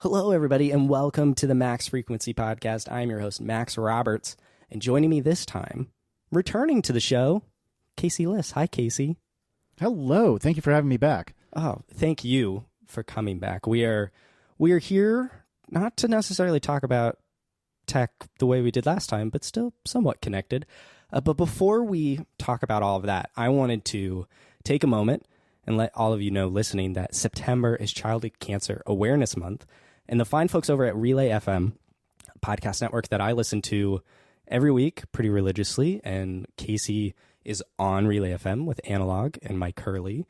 Hello, everybody, and welcome to the Max Frequency Podcast. I'm your host, Max Roberts, and joining me this time, returning to the show, Casey Liss. Hi, Casey. Hello. Thank you for having me back. Oh, thank you for coming back. We are here not to necessarily talk about tech the way we did last time, but still somewhat connected. But before we talk about all of that, I wanted to take a moment and let all of you know listening that September is Childhood Cancer Awareness Month. And the fine folks over at Relay FM, a podcast network that I listen to every week pretty religiously, and Casey is on Relay FM with Analog and Mike Hurley.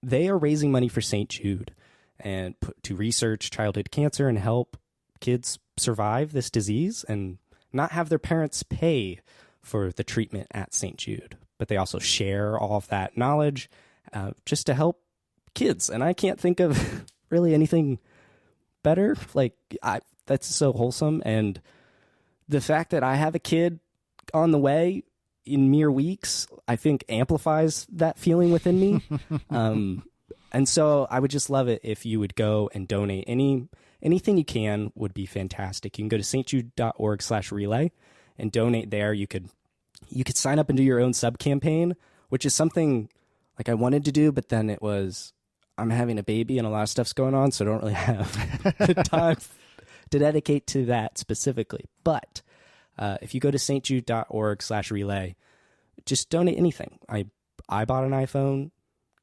They are raising money for St. Jude and to research childhood cancer and help kids survive this disease and not have their parents pay for the treatment at St. Jude. But they also share all of that knowledge just to help kids. And I can't think of really anything better. That's so wholesome. And the fact that I have a kid on the way in mere weeks, I think amplifies that feeling within me. And so I would just love it if you would go and donate. Anything you can would be fantastic. You can go to stjude.org/relay and donate there. You could sign up and do your own sub campaign, which is something like I wanted to do, but then it was, I'm having a baby and a lot of stuff's going on, so I don't really have the time to dedicate to that specifically. But if you go to stjude.org/relay, just donate anything. I bought an iPhone.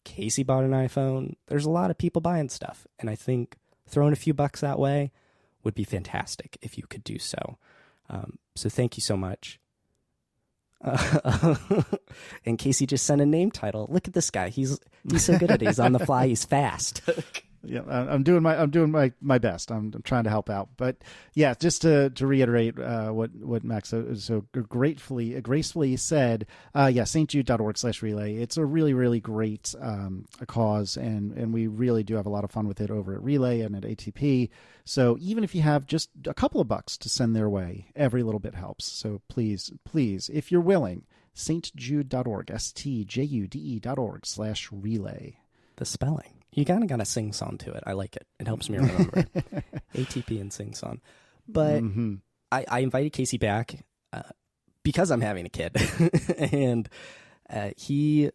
Casey bought an iPhone. There's a lot of people buying stuff, and I think throwing a few bucks that way would be fantastic if you could do so. So thank you so much. And Casey just sent a name title. Look at this guy. He's so good at it. He's on the fly. He's fast. Yeah, I'm doing my best. I'm trying to help out. But yeah, just to reiterate what Max so gracefully said. stjude.org/relay. It's a really, really great cause, and we really do have a lot of fun with it over at Relay and at ATP. So even if you have just a couple of bucks to send their way, every little bit helps. So please, if you're willing, stjude.org, stjude.org/relay. The spelling. You kind of got to sing song to it. I like it. It helps me remember. ATP and sing song. But I invited Casey back because I'm having a kid. And he's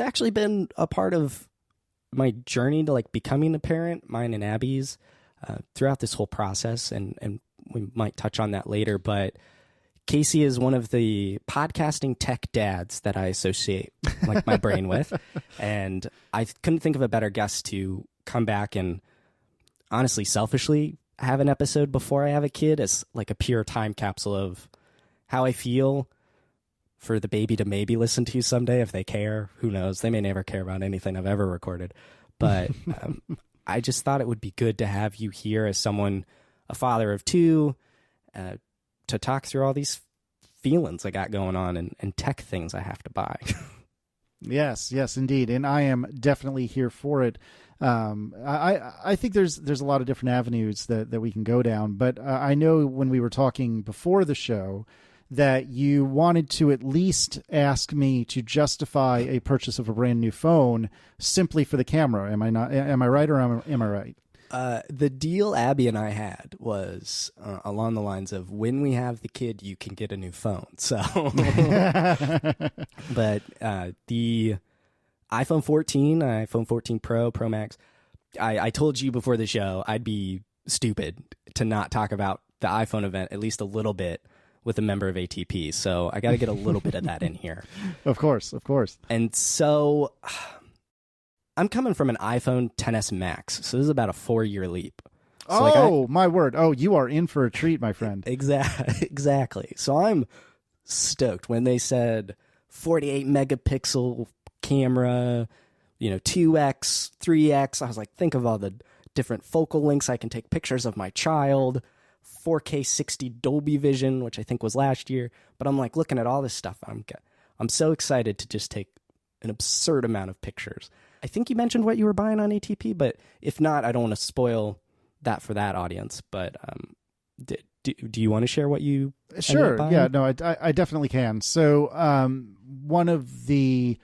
actually been a part of my journey to becoming a parent, mine and Abby's, throughout this whole process. And we might touch on that later. But Casey is one of the podcasting tech dads that I associate my brain with. And I couldn't think of a better guest to come back and honestly, selfishly have an episode before I have a kid as a pure time capsule of how I feel for the baby to maybe listen to someday if they care. Who knows? They may never care about anything I've ever recorded. But I just thought it would be good to have you here as someone, a father of two, to talk through all these feelings I got going on and tech things I have to buy. Yes, indeed. And I am definitely here for it. I think there's a lot of different avenues that we can go down, but I know when we were talking before the show that you wanted to at least ask me to justify a purchase of a brand new phone simply for the camera. Am I right or am I right? The deal Abby and I had was along the lines of when we have the kid, you can get a new phone. So, but the iPhone 14, iPhone 14 Pro, Pro Max, I told you before the show, I'd be stupid to not talk about the iPhone event at least a little bit with a member of ATP. So I got to get a little bit of that in here. Of course. And so I'm coming from an iPhone XS Max, so this is about a 4-year leap. So my word. Oh, you are in for a treat, my friend. Exactly. So I'm stoked when they said 48 megapixel camera, 2x, 3x. I was like, think of all the different focal lengths. I can take pictures of my child, 4K 60 Dolby Vision, which I think was last year. But I'm looking at all this stuff. I'm so excited to just take an absurd amount of pictures. I think you mentioned what you were buying on ATP, but if not, I don't want to spoil that for that audience. But do you want to share what you Sure. Yeah, no, I definitely can. So one of the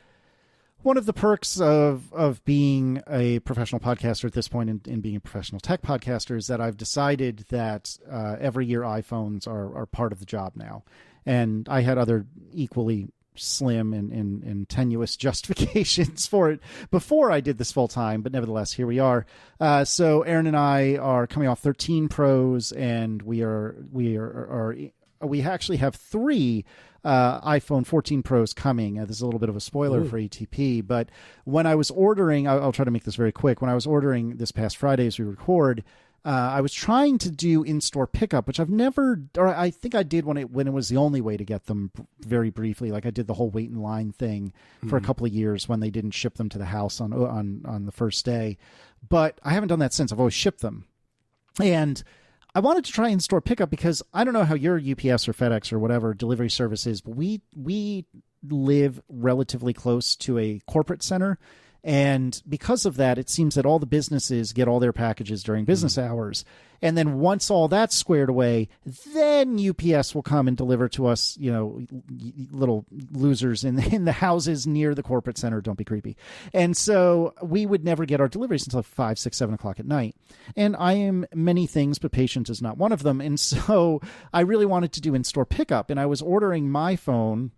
One of the perks of being a professional podcaster at this point and being a professional tech podcaster is that I've decided that every year iPhones are part of the job now. And I had other equally slim and tenuous justifications for it before I did this full time, but nevertheless, here we are. So Aaron and I are coming off 13 Pros, and we actually have 3 iPhone 14 Pros coming. This is a little bit of a spoiler for ATP, but when I was ordering, I'll try to make this very quick. When I was ordering this past Friday as we record, I was trying to do in-store pickup, which I've never, or I think I did when it was the only way to get them very briefly. Like I did the whole wait in line thing for a couple of years when they didn't ship them to the house on the first day. But I haven't done that since. I've always shipped them. And I wanted to try in-store pickup because I don't know how your UPS or FedEx or whatever delivery service is, but we live relatively close to a corporate center. And because of that, it seems that all the businesses get all their packages during business hours. And then once all that's squared away, then UPS will come and deliver to us, little losers in the houses near the corporate center. Don't be creepy. And so we would never get our deliveries until 5, 6, 7 o'clock at night. And I am many things, but patience is not one of them. And so I really wanted to do in-store pickup. And I was ordering my phone.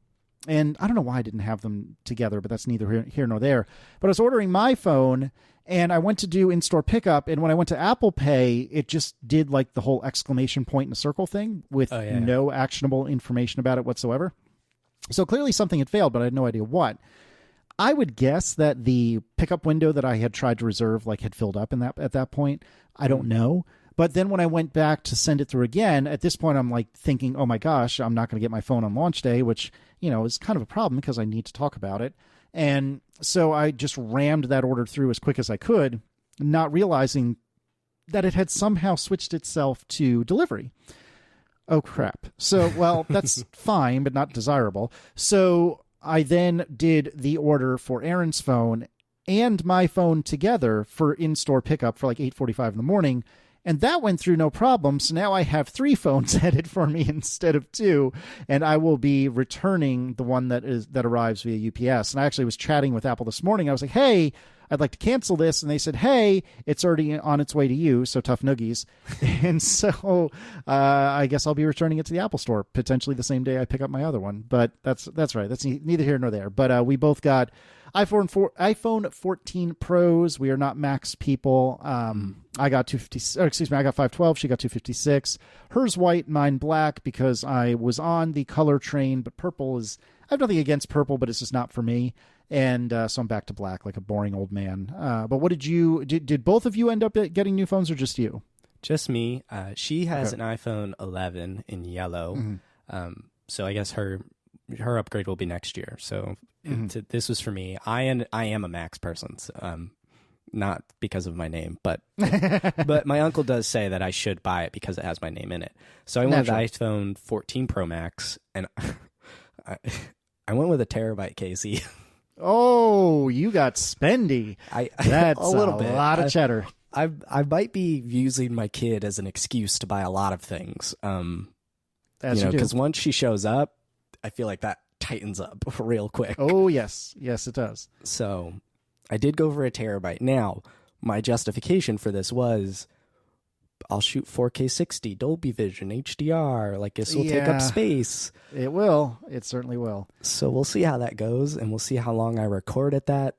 And I don't know why I didn't have them together, but that's neither here nor there. But I was ordering my phone, and I went to do in-store pickup. And when I went to Apple Pay, it just did like the whole exclamation point in a circle thing with no actionable information about it whatsoever. So clearly something had failed, but I had no idea what. I would guess that the pickup window that I had tried to reserve had filled up at that point. I don't know. But then when I went back to send it through again, at this point, I'm thinking, oh my gosh, I'm not going to get my phone on launch day, which, is kind of a problem because I need to talk about it. And so I just rammed that order through as quick as I could, not realizing that it had somehow switched itself to delivery. Oh, crap. So, well, that's fine, but not desirable. So I then did the order for Aaron's phone and my phone together for in-store pickup for 8:45 in the morning. And that went through no problem. So now I have 3 phones headed for me instead of 2. And I will be returning the one that arrives via UPS. And I actually was chatting with Apple this morning. I was like, hey, I'd like to cancel this. And they said, hey, it's already on its way to you. So tough noogies. And so I guess I'll be returning it to the Apple store, potentially the same day I pick up my other one. But that's right. That's neither here nor there. But we both got iPhone 14 Pros. We are not Max people. I got 512. She got 256. Hers white, mine black, because I was on the color train. But purple I have nothing against purple, but it's just not for me. And so I'm back to black, like a boring old man. But what did both of you end up getting new phones, or just you? Just me. She has an iPhone 11 in yellow. Mm-hmm. So I guess her upgrade will be next year. So this was for me. I am a Max person, so, not because of my name, but but my uncle does say that I should buy it because it has my name in it. So I went with the iPhone 14 Pro Max, and I went with a terabyte, Casey. Oh, you got spendy. That's a little bit. Lot of cheddar. I might be using my kid as an excuse to buy a lot of things. Because once she shows up, I feel like that tightens up real quick. Oh, yes. Yes, it does. So I did go for a terabyte. Now, my justification for this was I'll shoot 4K 60, Dolby Vision, HDR. This will take up space. It will. It certainly will. So we'll see how that goes, and we'll see how long I record at that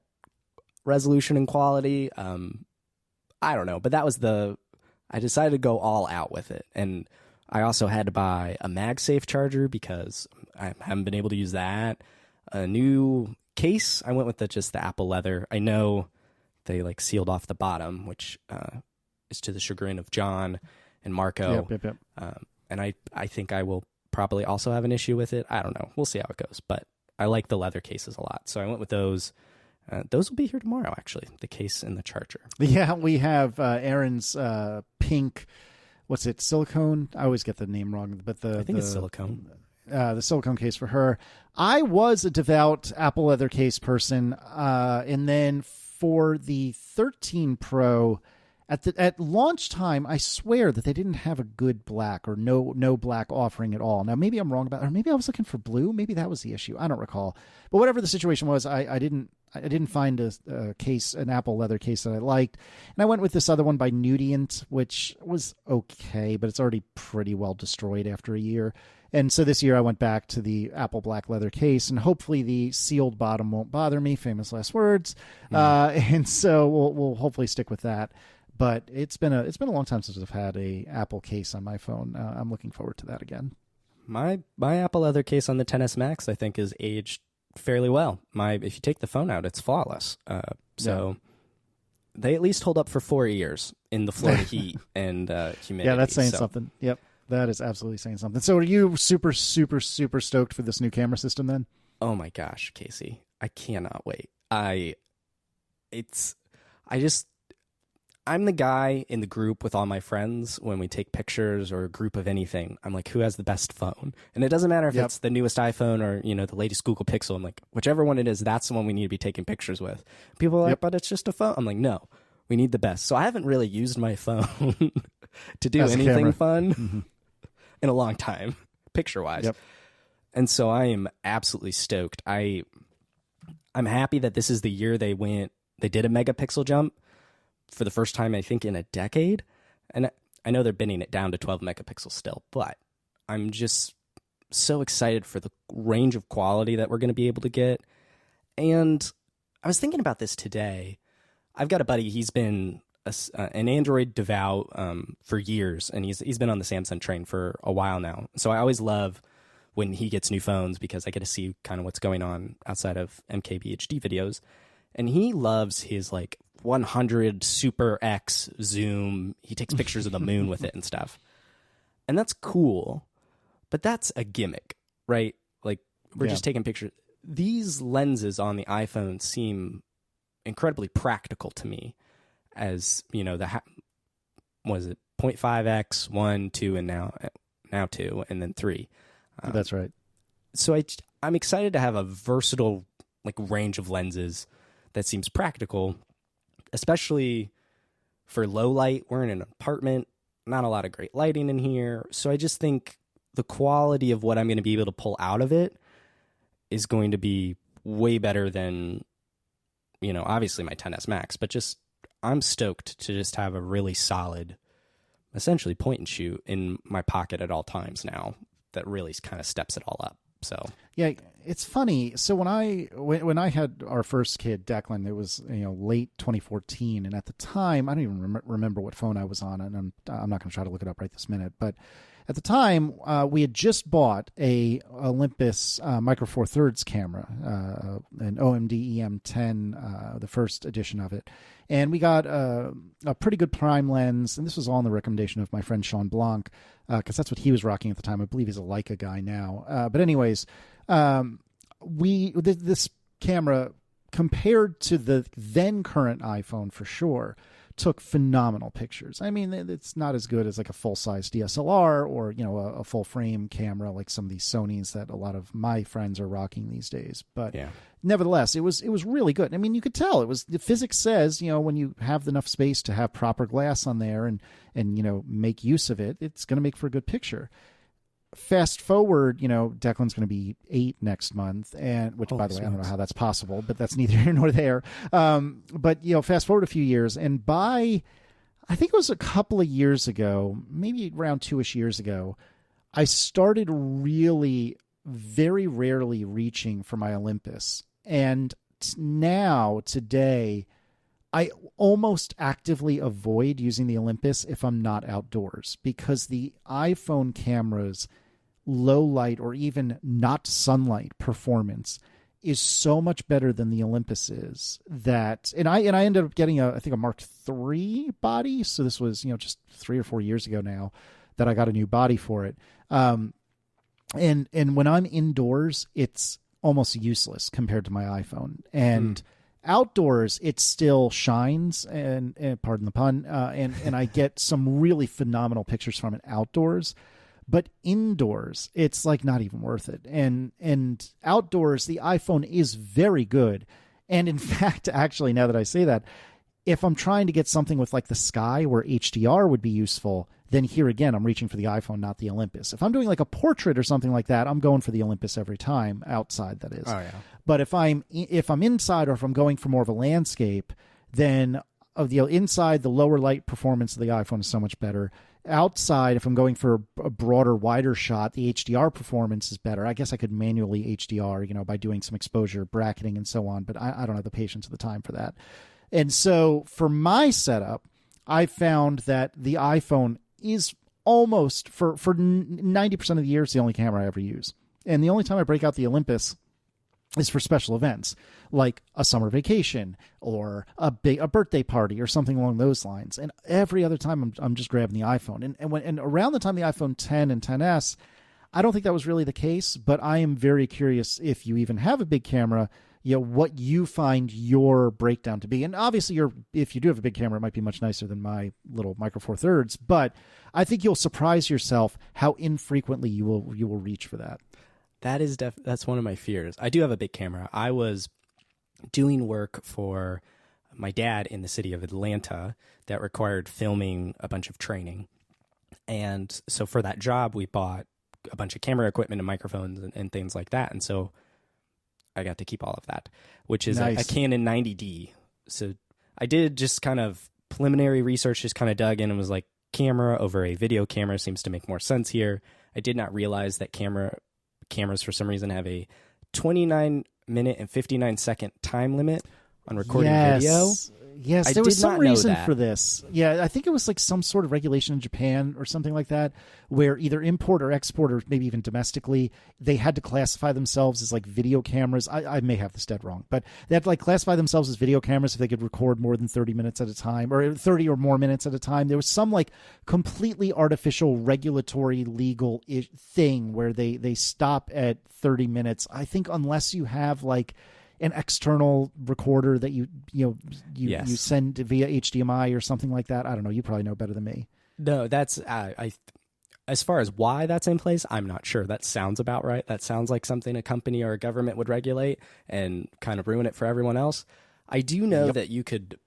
resolution and quality. I don't know, but that was I decided to go all out with it. And I also had to buy a MagSafe charger because I haven't been able to use that. A new case. I went with just the Apple leather. I know they sealed off the bottom, which is to the chagrin of John and Marco. Yep. And I think I will probably also have an issue with it. I don't know. We'll see how it goes. But I like the leather cases a lot. So I went with those. Those will be here tomorrow, actually, the case and the charger. Yeah, we have Aaron's pink, what's it, silicone? I always get the name wrong, but I think it's silicone. The silicone case for her. I was a devout Apple leather case person, and then for the 13 Pro, at launch time, I swear that they didn't have a good black or no black offering at all. Now, maybe I'm wrong about it, or maybe I was looking for blue. Maybe that was the issue. I don't recall. But whatever the situation was, I I didn't find a case, an Apple leather case that I liked. And I went with this other one by Nudient, which was okay, but it's already pretty well destroyed after a year. And so this year I went back to the Apple black leather case, and hopefully the sealed bottom won't bother me. Famous last words. And so we'll hopefully stick with that. But it's been a long time since I've had a Apple case on my phone. I'm looking forward to that again. My Apple leather case on the XS Max, I think, is aged fairly well. If you take the phone out, it's flawless. So they at least hold up for 4 years in the Florida heat and humidity. Yeah, that's saying something. Yep, that is absolutely saying something. So are you super, super, super stoked for this new camera system then? Oh my gosh, Casey. I cannot wait. I'm the guy in the group with all my friends when we take pictures or a group of anything. I'm like, who has the best phone? And it doesn't matter if it's the newest iPhone or, the latest Google Pixel. I'm like, whichever one it is, that's the one we need to be taking pictures with. People are like, but it's just a phone. I'm like, no, we need the best. So I haven't really used my phone to do anything fun in a long time, picture-wise. Yep. And so I am absolutely stoked. I'm happy that this is the year they did a megapixel jump for the first time, I think, in a decade. And I know they're bending it down to 12 megapixels still, but I'm just so excited for the range of quality that we're going to be able to get. And I was thinking about this today. I've got a buddy, he's been an Android devout for years, and he's been on the Samsung train for a while now. So I always love when he gets new phones because I get to see kind of what's going on outside of MKBHD videos. And he loves his 100 Super X zoom. He takes pictures of the moon with it and stuff. And that's cool, but that's a gimmick, right? We're just taking pictures. These lenses on the iPhone seem incredibly practical to me as, was it 0.5x, 1, 2, and now 2, and then 3. That's right. So I'm excited to have a versatile range of lenses that seems practical, especially for low light. We're in an apartment, not a lot of great lighting in here. So I just think the quality of what I'm going to be able to pull out of it is going to be way better than, obviously my XS Max, but I'm stoked to just have a really solid, essentially point and shoot in my pocket at all times now that really kind of steps it all up. So yeah, it's funny. So when I had our first kid, Declan, it was late 2014, and at the time I don't even remember what phone I was on, and I'm not going to try to look it up right this minute. But at the time, we had just bought a Olympus Micro Four Thirds camera, an OMD EM10, the first edition of it, and we got a pretty good prime lens, and this was all on the recommendation of my friend Sean Blanc, because that's what he was rocking at the time. I believe he's a Leica guy now. But anyways, this camera, compared to the then current iPhone for sure, took phenomenal pictures. I mean, it's not as good as a full-size DSLR or, a full-frame camera like some of these Sonys that a lot of my friends are rocking these days. But nevertheless, it was really good. I mean, you could tell the physics says, when you have enough space to have proper glass on there and make use of it, it's going to make for a good picture. Fast forward, Declan's going to be 8 next month, and by the way, I don't know how that's possible, but that's neither here nor there. But fast forward a few years, and I think it was a couple of years ago, maybe around 2-ish years ago, I started really very rarely reaching for my Olympus, and now today, I almost actively avoid using the Olympus if I'm not outdoors, because the iPhone camera's low light or even not sunlight performance is so much better than the Olympus is and I ended up getting I think a Mark III body. So this was, just 3 or 4 years ago now that I got a new body for it. And when I'm indoors, it's almost useless compared to my iPhone. And outdoors, it still shines, and pardon the pun, and I get some really phenomenal pictures from it outdoors. But indoors, it's not even worth it. And outdoors, the iPhone is very good. And in fact, actually, now that I say that, if I'm trying to get something with like the sky where HDR would be useful, then here again, I'm reaching for the iPhone, not the Olympus. If I'm doing like a portrait or something like that, I'm going for the Olympus every time, outside that is. Oh, yeah. But if I'm inside, or if I'm going for more of a landscape, then of the inside, the lower light performance of the iPhone is so much better. Outside, if I'm going for a broader, wider shot, the HDR performance is better. I guess I could manually HDR, by doing some exposure bracketing and so on, but I don't have the patience or the time for that. And so for my setup, I found that the iPhone is almost, for 90% of the year, it's the only camera I ever use. And the only time I break out the Olympus is for special events, like a summer vacation or a birthday party or something along those lines. And every other time I'm just grabbing the iPhone. And around the time the iPhone 10 and 10s, I don't think that was really the case, but I am very curious, if you even have a big camera, what you find your breakdown to be. And obviously if you do have a big camera, it might be much nicer than my little Micro Four Thirds, but I think you'll surprise yourself how infrequently you will reach for that. That's one of my fears. I do have a big camera. I was doing work for my dad in the city of Atlanta that required filming a bunch of training. And so for that job, we bought a bunch of camera equipment and microphones and things like that. And so I got to keep all of that, which is nice. a Canon 90D. So I did just kind of preliminary research, just kind of dug in and was like, camera over a video camera seems to make more sense here. I did not realize that cameras for some reason have a 29-minute and 59-second time limit on recording video. Yes, there was some reason for this. Yeah, I think it was like some sort of regulation in Japan or something like that, where either import or export, or maybe even domestically, they had to classify themselves as like video cameras. I may have this dead wrong, but they had to like classify themselves as video cameras if they could record more than 30 minutes at a time, or 30 or more minutes at a time. There was some like completely artificial regulatory legal thing where they stop at 30 minutes. I think unless you have like an external recorder that you send via HDMI or something like that. I don't know. You probably know better than me. No, that's as far as why that's in place, I'm not sure. That sounds about right. That sounds like something a company or a government would regulate and kind of ruin it for everyone else. I do know that you could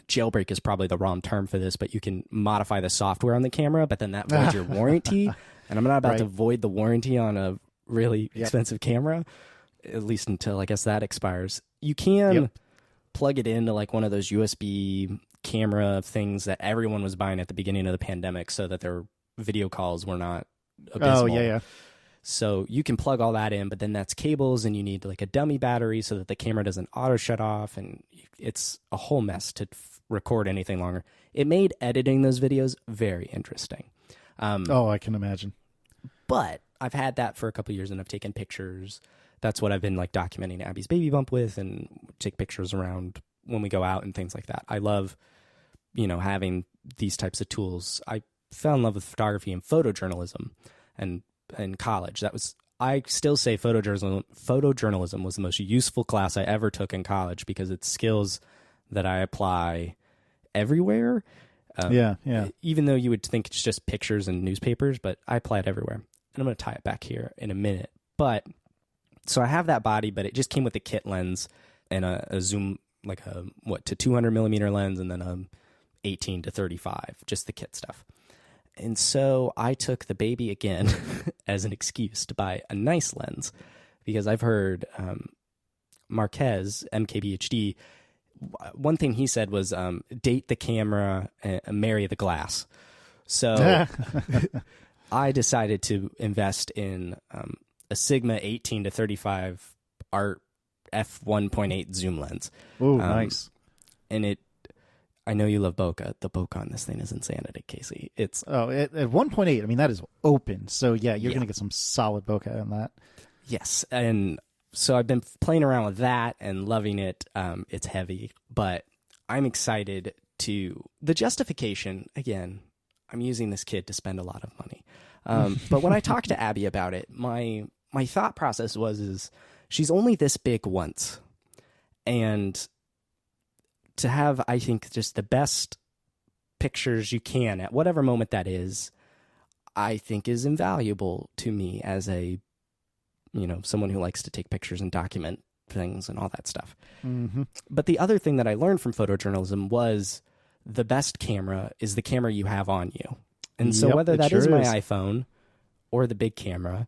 jailbreak is probably the wrong term for this, but you can modify the software on the camera, but then that voids your warranty. And I'm not about to void the warranty on a really expensive camera, at least until I guess that expires. You can plug it into like one of those USB camera things that everyone was buying at the beginning of the pandemic so that their video calls were not abysmal. Oh, yeah. So you can plug all that in, but then that's cables and you need like a dummy battery so that the camera doesn't auto shut off, and it's a whole mess to record anything longer. It made editing those videos very interesting. I can imagine. But I've had that for a couple of years and I've taken pictures. That's what I've been like documenting Abby's baby bump with, and take pictures around when we go out and things like that. I love, having these types of tools. I fell in love with photography and photojournalism and in college. I still say photojournalism was the most useful class I ever took in college because it's skills that I apply everywhere. Even though you would think it's just pictures and newspapers, but I apply it everywhere. And I'm going to tie it back here in a minute. But so I have that body, but it just came with a kit lens and a zoom, like to 200 millimeter lens, and then a 18 to 35, just the kit stuff. And so I took the baby again as an excuse to buy a nice lens, because I've heard Marquez, MKBHD, one thing he said was date the camera and marry the glass. So I decided to invest in a Sigma 18 to 35 art f1.8 zoom lens. Oh, nice. And I know you love bokeh. The bokeh on this thing is insanity, Casey. It's at 1.8. I mean, that is open. So you're going to get some solid bokeh on that. Yes, and so I've been playing around with that and loving it. It's heavy, but I'm excited to the justification. Again, I'm using this kid to spend a lot of money. But when I talked to Abby about it, my thought process is she's only this big once, and to have, I think, just the best pictures you can at whatever moment that is, I think is invaluable to me as a, someone who likes to take pictures and document things and all that stuff. Mm-hmm. But the other thing that I learned from photojournalism was the best camera is the camera you have on you. And so whether that is my iPhone or the big camera,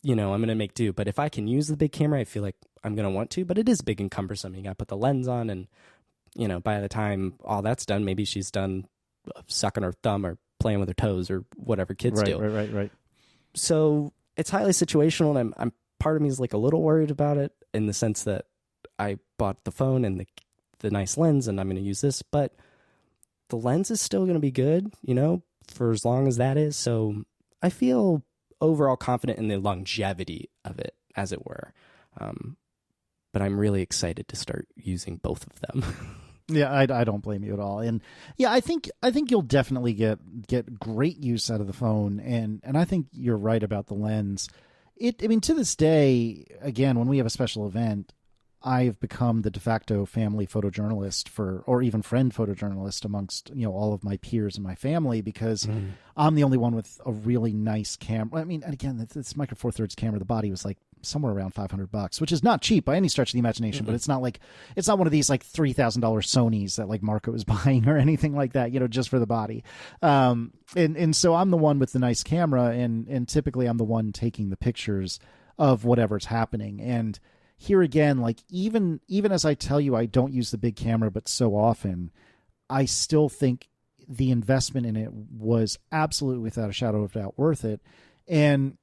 I'm going to make do. But if I can use the big camera, I feel like I'm going to want to. But it is big and cumbersome. You got to put the lens on, and, by the time all that's done, maybe she's done sucking her thumb or playing with her toes or whatever kids do. Right. So it's highly situational, and I'm part of me is like a little worried about it in the sense that I bought the phone and the nice lens, and I'm going to use this, but the lens is still going to be good, for as long as that is. So I feel overall confident in the longevity of it, as it were. But I'm really excited to start using both of them. Yeah, I don't blame you at all. And yeah, I think you'll definitely get great use out of the phone. And I think you're right about the lens. To this day, again, when we have a special event, I've become the de facto family photojournalist or even friend photojournalist amongst, all of my peers and my family, because I'm the only one with a really nice camera. And again, this Micro Four Thirds camera, the body was like somewhere around $500, which is not cheap by any stretch of the imagination, but it's not one of these like $3,000 Sonys that like Marco was buying or anything like that, just for the body. And so I'm the one with the nice camera, and typically I'm the one taking the pictures of whatever's happening. And here again, like even as I tell you, I don't use the big camera, but so often, I still think the investment in it was absolutely, without a shadow of doubt, worth it. And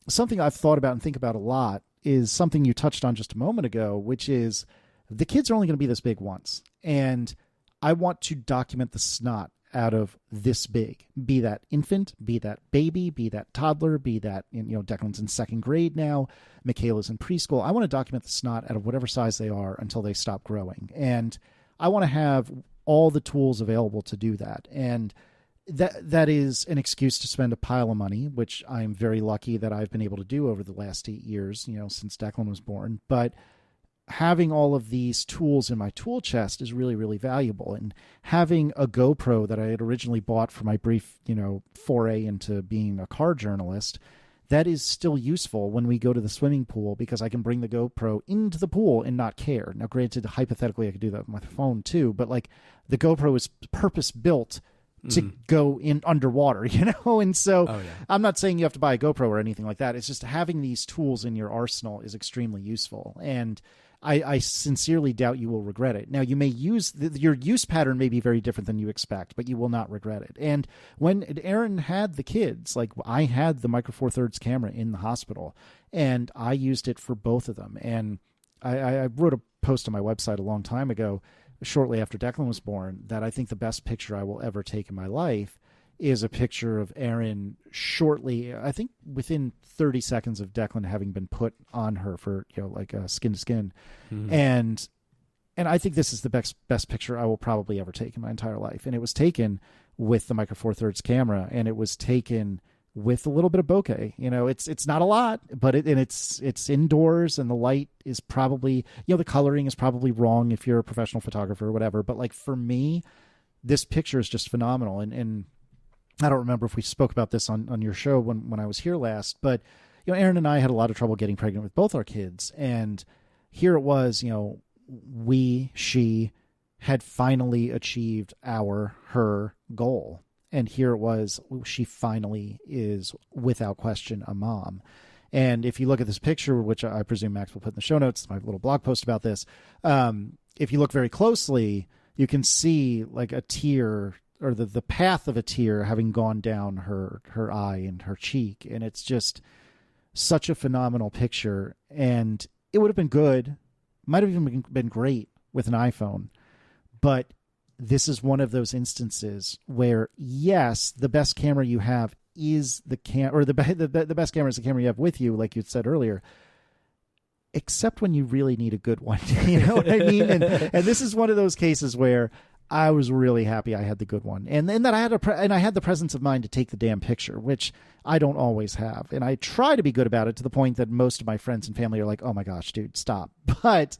something I've thought about and think about a lot is something you touched on just a moment ago, which is the kids are only going to be this big once. And I want to document the snot out of this big, be that infant, be that baby, be that toddler, be that, Declan's in second grade now, Michaela's in preschool. I want to document the snot out of whatever size they are until they stop growing. And I want to have all the tools available to do that. And that is an excuse to spend a pile of money, which I'm very lucky that I've been able to do over the last 8 years, since Declan was born. But having all of these tools in my tool chest is really, really valuable. And having a GoPro that I had originally bought for my brief, foray into being a car journalist, that is still useful when we go to the swimming pool, because I can bring the GoPro into the pool and not care. Now, granted, hypothetically, I could do that with my phone too, but like the GoPro is purpose built to go in underwater, And so I'm not saying you have to buy a GoPro or anything like that. It's just having these tools in your arsenal is extremely useful. And I sincerely doubt you will regret it. Now, you may use your use pattern may be very different than you expect, but you will not regret it. And when Aaron had the kids, like I had the Micro Four Thirds camera in the hospital, and I used it for both of them. And I wrote a post on my website a long time ago, shortly after Declan was born, that I think the best picture I will ever take in my life is a picture of Erin shortly, I think within 30 seconds of Declan having been put on her for, like skin to skin. And I think this is the best picture I will probably ever take in my entire life. And it was taken with the Micro Four Thirds camera, and it was taken with a little bit of bokeh. It's not a lot, but it's indoors, and the light is probably, the coloring is probably wrong if you're a professional photographer or whatever. But like for me, this picture is just phenomenal. And I don't remember if we spoke about this on your show when I was here last, but Aaron and I had a lot of trouble getting pregnant with both our kids. And here it was, she had finally achieved her goal. And here it was, she finally is, without question, a mom. And if you look at this picture, which I presume Max will put in the show notes, my little blog post about this, if you look very closely, you can see like a tear, or the path of a tear having gone down her eye and her cheek. And it's just such a phenomenal picture. And it would have been good, might have even been great with an iPhone. But this is one of those instances where, yes, the best camera you have is the best camera is the camera you have with you, like you said earlier, except when you really need a good one. You know what I mean? And this is one of those cases where I was really happy I had the good one, and that I had the presence of mind to take the damn picture, which I don't always have. And I try to be good about it, to the point that most of my friends and family are like, "Oh my gosh, dude, stop!" But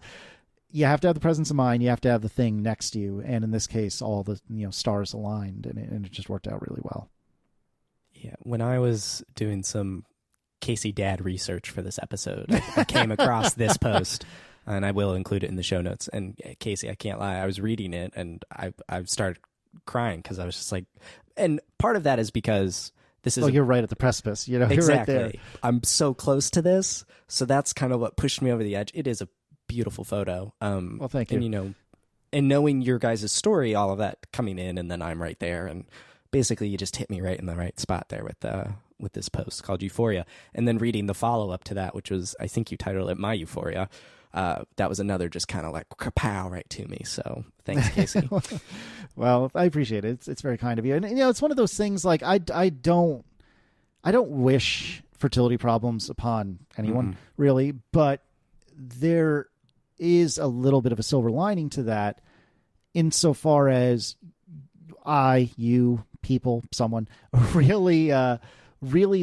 you have to have the presence of mind. You have to have the thing next to you, and in this case, all the stars aligned, and it just worked out really well. Yeah, when I was doing some Casey dad research for this episode. I came across this post, and I will include it in the show notes. And Casey, I can't lie, I was reading it and I started crying because I was just like, and part of that is because this is you're right at the precipice. You know, exactly. You're right there. I'm so close to this, so that's kind of what pushed me over the edge. It is a beautiful photo. Well, thank you. And, you know, and knowing your guys' story, all of that coming in, and then I'm right there, and basically you just hit me right in the right spot there with this post called Euphoria, and then reading the follow up to that, which was, I think you titled it My Euphoria. That was another just kind of like kapow right to me. So thanks, Casey. Well, I appreciate it. It's very kind of you. And you know, it's one of those things like I don't wish fertility problems upon anyone really, but there is a little bit of a silver lining to that insofar as you, people, someone really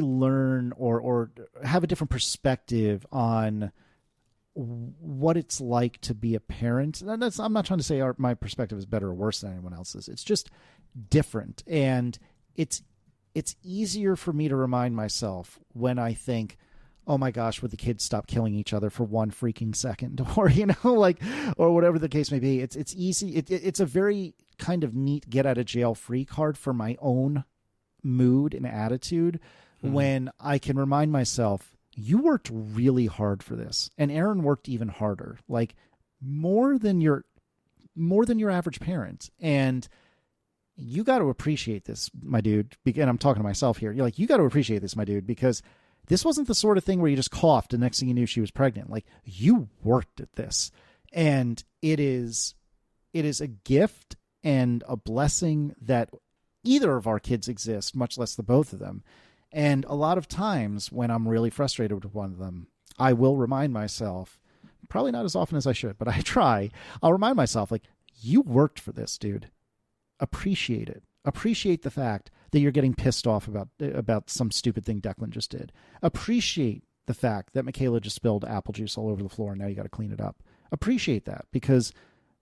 learn or have a different perspective on what it's like to be a parent. And I'm not trying to say my perspective is better or worse than anyone else's. It's just different. And it's easier for me to remind myself when I think, oh my gosh, would the kids stop killing each other for one freaking second? Or, you know, like, or whatever the case may be. It's easy. It's a very kind of neat get out of jail free card for my own mood and attitude when I can remind myself, you worked really hard for this, and Aaron worked even harder, like more than your average parent. And you got to appreciate this, my dude. And I'm talking to myself here. You're like, you got to appreciate this, my dude, because this wasn't the sort of thing where you just coughed and next thing you knew she was pregnant. Like, you worked at this, and it is a gift and a blessing that either of our kids exist, much less the both of them. And a lot of times when I'm really frustrated with one of them, I will remind myself, probably not as often as I should, but I try. I'll remind myself, like, you worked for this, dude. Appreciate it. Appreciate the fact that you're getting pissed off about some stupid thing Declan just did. Appreciate the fact that Michaela just spilled apple juice all over the floor and now you got to clean it up. Appreciate that, because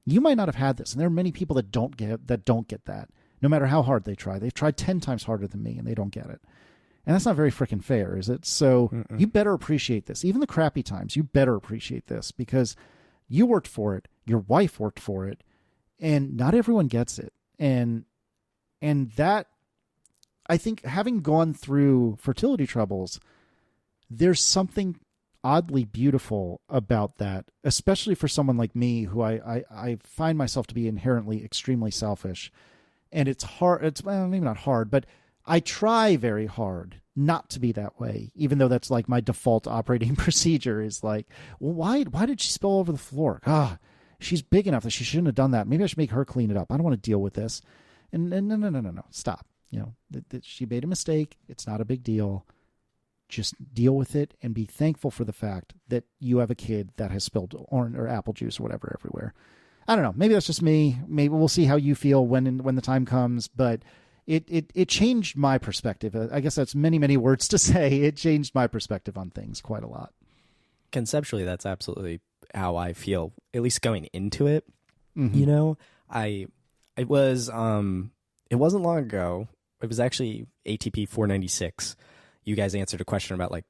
you might not have had this. And there are many people that don't get that, no matter how hard they try. They've tried 10 times harder than me and they don't get it. And that's not very freaking fair, is it? So you better appreciate this. Even the crappy times, you better appreciate this, because you worked for it. Your wife worked for it. And not everyone gets it. And that, I think, having gone through fertility troubles, there's something oddly beautiful about that, especially for someone like me, who I find myself to be inherently extremely selfish. And it's hard. It's, well, maybe not hard, but I try very hard not to be that way, even though that's like my default operating procedure is like, well, why did she spill over the floor? She's big enough that she shouldn't have done that. Maybe I should make her clean it up. I don't want to deal with this. And no, stop. You know, she made a mistake. It's not a big deal. Just deal with it and be thankful for the fact that you have a kid that has spilled orange or apple juice or whatever everywhere. I don't know. Maybe that's just me. Maybe we'll see how you feel when the time comes. But it changed my perspective. I guess that's many words to say. It changed my perspective on things quite a lot. Conceptually, that's absolutely how I feel, at least going into it. You know, it wasn't long ago. It was actually ATP 496. You guys answered a question about like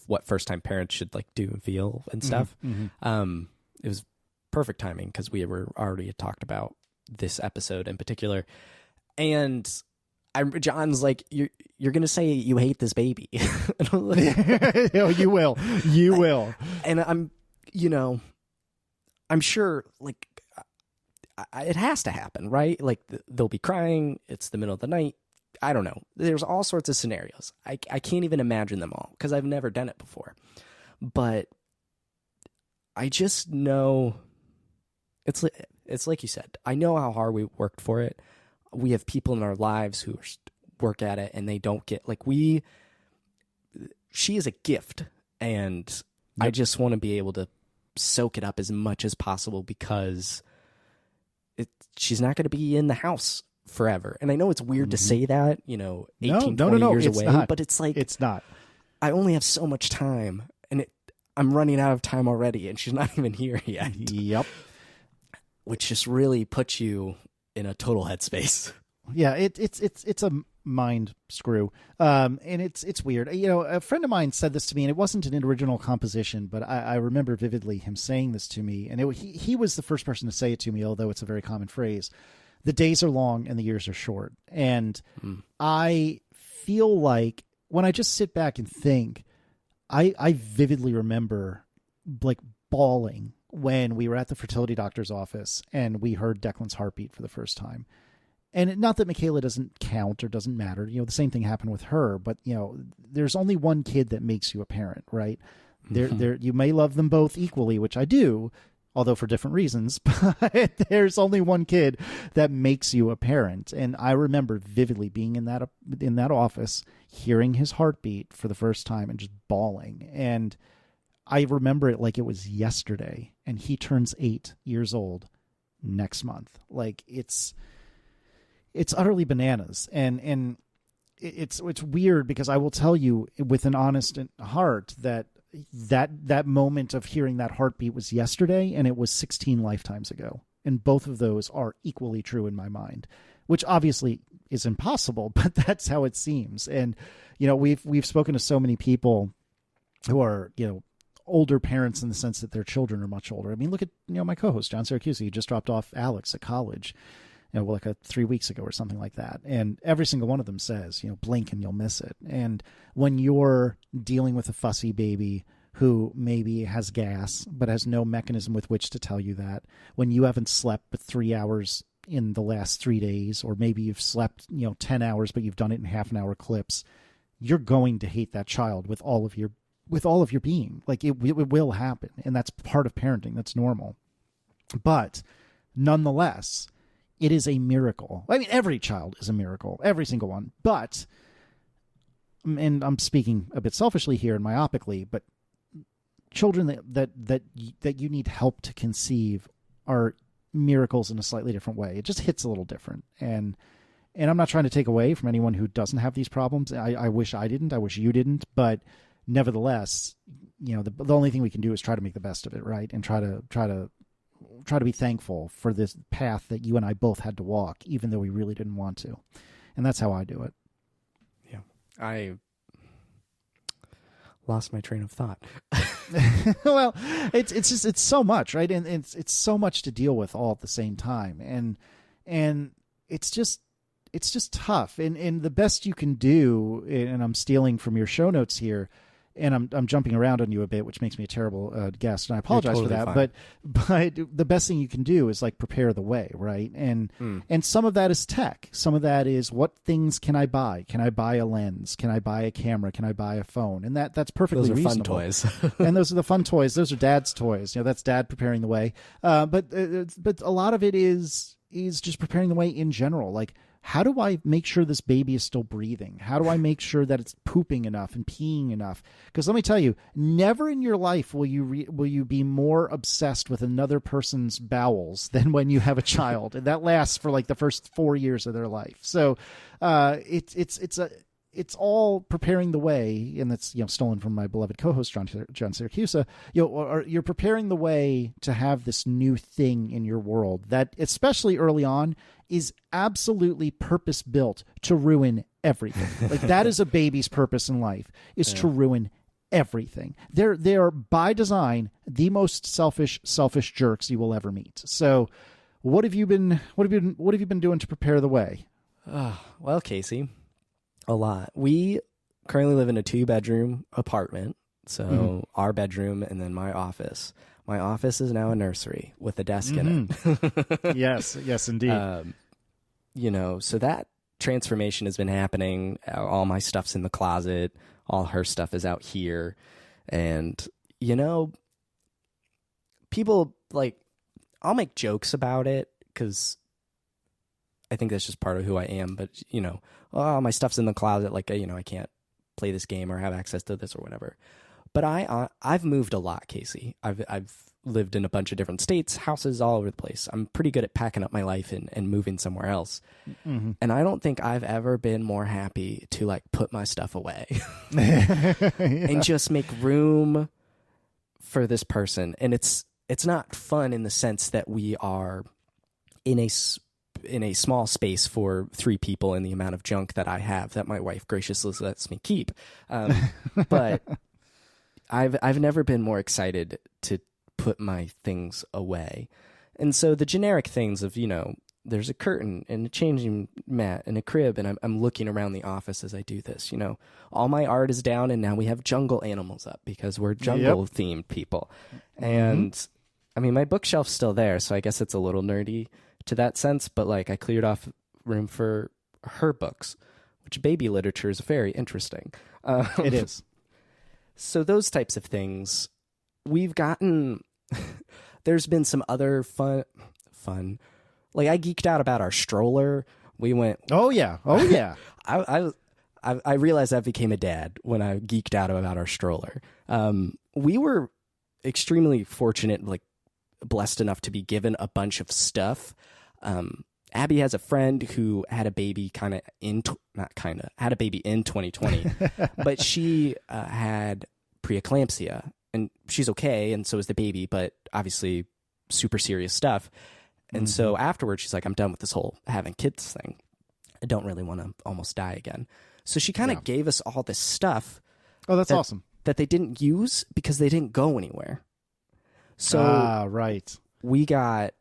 what first time parents should like do and feel and stuff. It was perfect timing because we were already talked about this episode in particular. And John's like, you're going to say you hate this baby. And I'm like, you will. And I'm sure like it has to happen, right? Like they'll be crying. It's the middle of the night. I don't know. There's all sorts of scenarios. I can't even imagine them all because I've never done it before. But I just know it's like you said. I know how hard we worked for it. We have people in our lives who work at it and they don't get like she is a gift, and I just want to be able to soak it up as much as possible because she's not going to be in the house forever. And I know it's weird to say that, 20 years away, not. But it's like, it's not. I only have so much time and I'm running out of time already and she's not even here yet. Yep. Which just really puts you in a total headspace. Yeah. It's mind screw. And it's weird. You know, a friend of mine said this to me, and it wasn't an original composition, but I remember vividly him saying this to me. And he was the first person to say it to me, although it's a very common phrase. The days are long and the years are short. And I feel like when I just sit back and think, I vividly remember like bawling when we were at the fertility doctor's office and we heard Declan's heartbeat for the first time. And not that Michaela doesn't count or doesn't matter. You know, the same thing happened with her, but you know, there's only one kid that makes you a parent, right? You may love them both equally, which I do, although for different reasons, but there's only one kid that makes you a parent. And I remember vividly being in that office, hearing his heartbeat for the first time and just bawling. And I remember it like it was yesterday, and he turns 8 years old next month. Like it's utterly bananas. And it's weird because I will tell you with an honest heart that moment of hearing that heartbeat was yesterday, and it was 16 lifetimes ago. And both of those are equally true in my mind, which obviously is impossible, but that's how it seems. And, you know, we've spoken to so many people who are, you know, older parents in the sense that their children are much older. I mean, look at, you know, my co-host, John Syracuse. He just dropped off Alex at college, you know, like 3 weeks ago or something like that. And every single one of them says, you know, blink and you'll miss it. And when you're dealing with a fussy baby who maybe has gas, but has no mechanism with which to tell you that, when you haven't slept but 3 hours in the last 3 days, or maybe you've slept, you know, 10 hours, but you've done it in half-an-hour clips, you're going to hate that child with all of your being. Like it will happen. And that's part of parenting. That's normal. But nonetheless, it is a miracle. I mean, every child is a miracle, every single one. But, and I'm speaking a bit selfishly here and myopically, but children that you need help to conceive are miracles in a slightly different way. It just hits a little different. And I'm not trying to take away from anyone who doesn't have these problems. I wish I didn't. I wish you didn't. But nevertheless, you know, the only thing we can do is try to make the best of it, right? And try to be thankful for this path that you and I both had to walk, even though we really didn't want to. And that's how I do it. Yeah. I lost my train of thought. Well, it's so much, right? And it's so much to deal with all at the same time. And it's just tough. And the best you can do, and I'm stealing from your show notes here, and I'm jumping around on you a bit, which makes me a terrible guest, and I apologize for that. Fine. But the best thing you can do is like prepare the way, right? And some of that is tech. Some of that is, what things can I buy? Can I buy a lens? Can I buy a camera? Can I buy a phone? And that's perfectly reasonable. Those are fun toys. And those are the fun toys. Those are Dad's toys. You know, that's Dad preparing the way. But a lot of it is just preparing the way in general. Like, how do I make sure this baby is still breathing? How do I make sure that it's pooping enough and peeing enough? Because let me tell you, never in your life will you be more obsessed with another person's bowels than when you have a child, and that lasts for like the first 4 years of their life. So it's all preparing the way, and that's, you know, stolen from my beloved co-host John Syracuse. You know, you're preparing the way to have this new thing in your world that, especially early on, is absolutely purpose-built to ruin everything. Like, that is a baby's purpose in life, is to ruin everything. They are by design the most selfish jerks you will ever meet. So, what have you been doing to prepare the way? Well, Casey, a lot. We currently live in a 2-bedroom apartment. So our bedroom and then my office. My office is now a nursery with a desk in it. Yes, indeed. You know, so that transformation has been happening. All my stuff's in the closet. All her stuff is out here. And, you know, people, like, I'll make jokes about it because I think that's just part of who I am. But, you know, oh, my stuff's in the closet. Like, you know, I can't play this game or have access to this or whatever. But I've moved a lot, Casey. I've lived in a bunch of different states, houses all over the place. I'm pretty good at packing up my life and moving somewhere else. And I don't think I've ever been more happy to, like, put my stuff away and just make room for this person. And it's not fun in the sense that we are in a in a small space for 3 people in the amount of junk that I have that my wife graciously lets me keep. But I've never been more excited to put my things away. And so the generic things of, there's a curtain and a changing mat and a crib, and I'm looking around the office as I do this. All my art is down, and now we have jungle animals up because we're jungle themed people. And I mean, my bookshelf's still there, so I guess it's a little nerdy to that sense. But like, I cleared off room for her books, which baby literature is very interesting. It is. So those types of things, we've gotten. There's been some other fun. Like, I geeked out about our stroller. We went. Oh yeah. I realized I became a dad when I geeked out about our stroller. We were extremely fortunate, like blessed enough to be given a bunch of stuff. Abby has a friend who had a baby had a baby in 2020, but she had preeclampsia, and she's okay, and so is the baby, but obviously super serious stuff. And so afterwards, she's like, I'm done with this whole having kids thing. I don't really want to almost die again. So she kind of gave us all this stuff. Oh, that's awesome. That they didn't use because they didn't go anywhere. So right. We got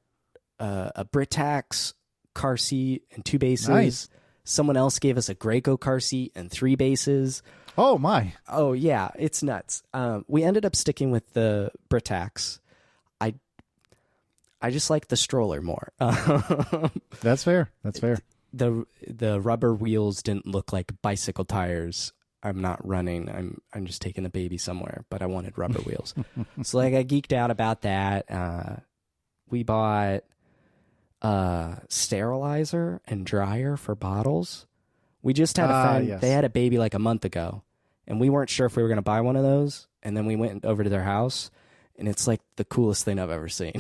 a Britax car seat and 2 bases. Nice. Someone else gave us a Graco car seat and 3 bases. Oh, my. Oh, yeah. It's nuts. We ended up sticking with the Britax. I just like the stroller more. That's fair. The rubber wheels didn't look like bicycle tires. I'm not running. I'm just taking the baby somewhere, but I wanted rubber wheels. So like, I geeked out about that. We bought sterilizer and dryer for bottles. We just had a friend. Yes. They had a baby like a month ago, and we weren't sure if we were going to buy one of those. And then we went over to their house, and it's like the coolest thing I've ever seen.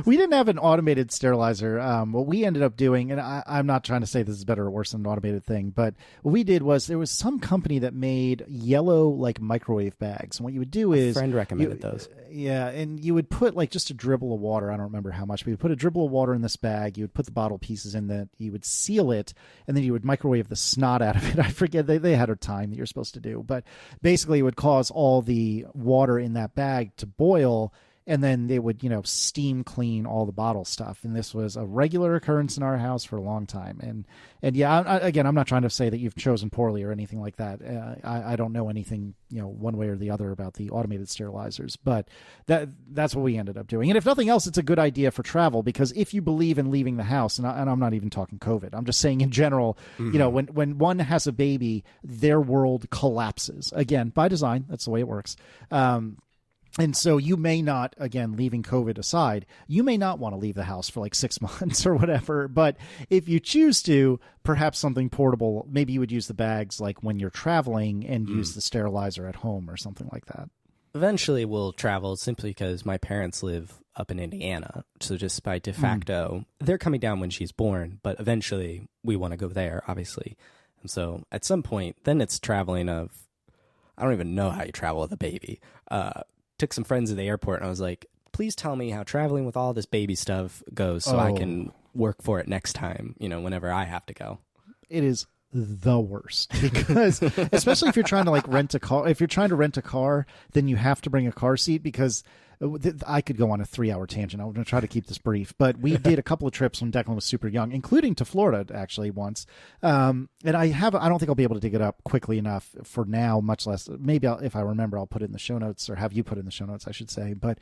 We didn't have an automated sterilizer. What we ended up doing, and I'm not trying to say this is better or worse than an automated thing, but what we did was there was some company that made yellow like microwave bags. And what you would do is... A friend recommended those. Yeah, and you would put like just a dribble of water. I don't remember how much, but you would put a dribble of water in this bag. You would put the bottle pieces in that. You would seal it, and then you would microwave the snot out of it. I forget. They had a time that you're supposed to do. But basically it would cause all the water in that bag to boil, and then they would, steam clean all the bottle stuff. And this was a regular occurrence in our house for a long time. And yeah, again, I'm not trying to say that you've chosen poorly or anything like that. I don't know anything, one way or the other about the automated sterilizers, but that's what we ended up doing. And if nothing else, it's a good idea for travel, because if you believe in leaving the house, and I'm not even talking COVID, I'm just saying in general, when one has a baby, their world collapses. Again, by design, that's the way it works. And so you may not, again, leaving COVID aside, you may not want to leave the house for like 6 months or whatever. But if you choose to, perhaps something portable, maybe you would use the bags like when you're traveling and use the sterilizer at home or something like that. Eventually we'll travel simply because my parents live up in Indiana. So just by de facto, they're coming down when she's born. But eventually we want to go there, obviously. And so at some point, then it's traveling of, I don't even know how you travel with a baby. Took some friends to the airport, and I was like, please tell me how traveling with all this baby stuff goes so I can work for it next time, whenever I have to go. It is the worst, because especially if you're trying to like rent a car, then you have to bring a car seat, because I could go on a 3-hour tangent. I'm going to try to keep this brief, but we did a couple of trips when Declan was super young, including to Florida actually once. And I don't think I'll be able to dig it up quickly enough for now, much less maybe if I remember, I'll put it in the show notes, or have you put it in the show notes, I should say. But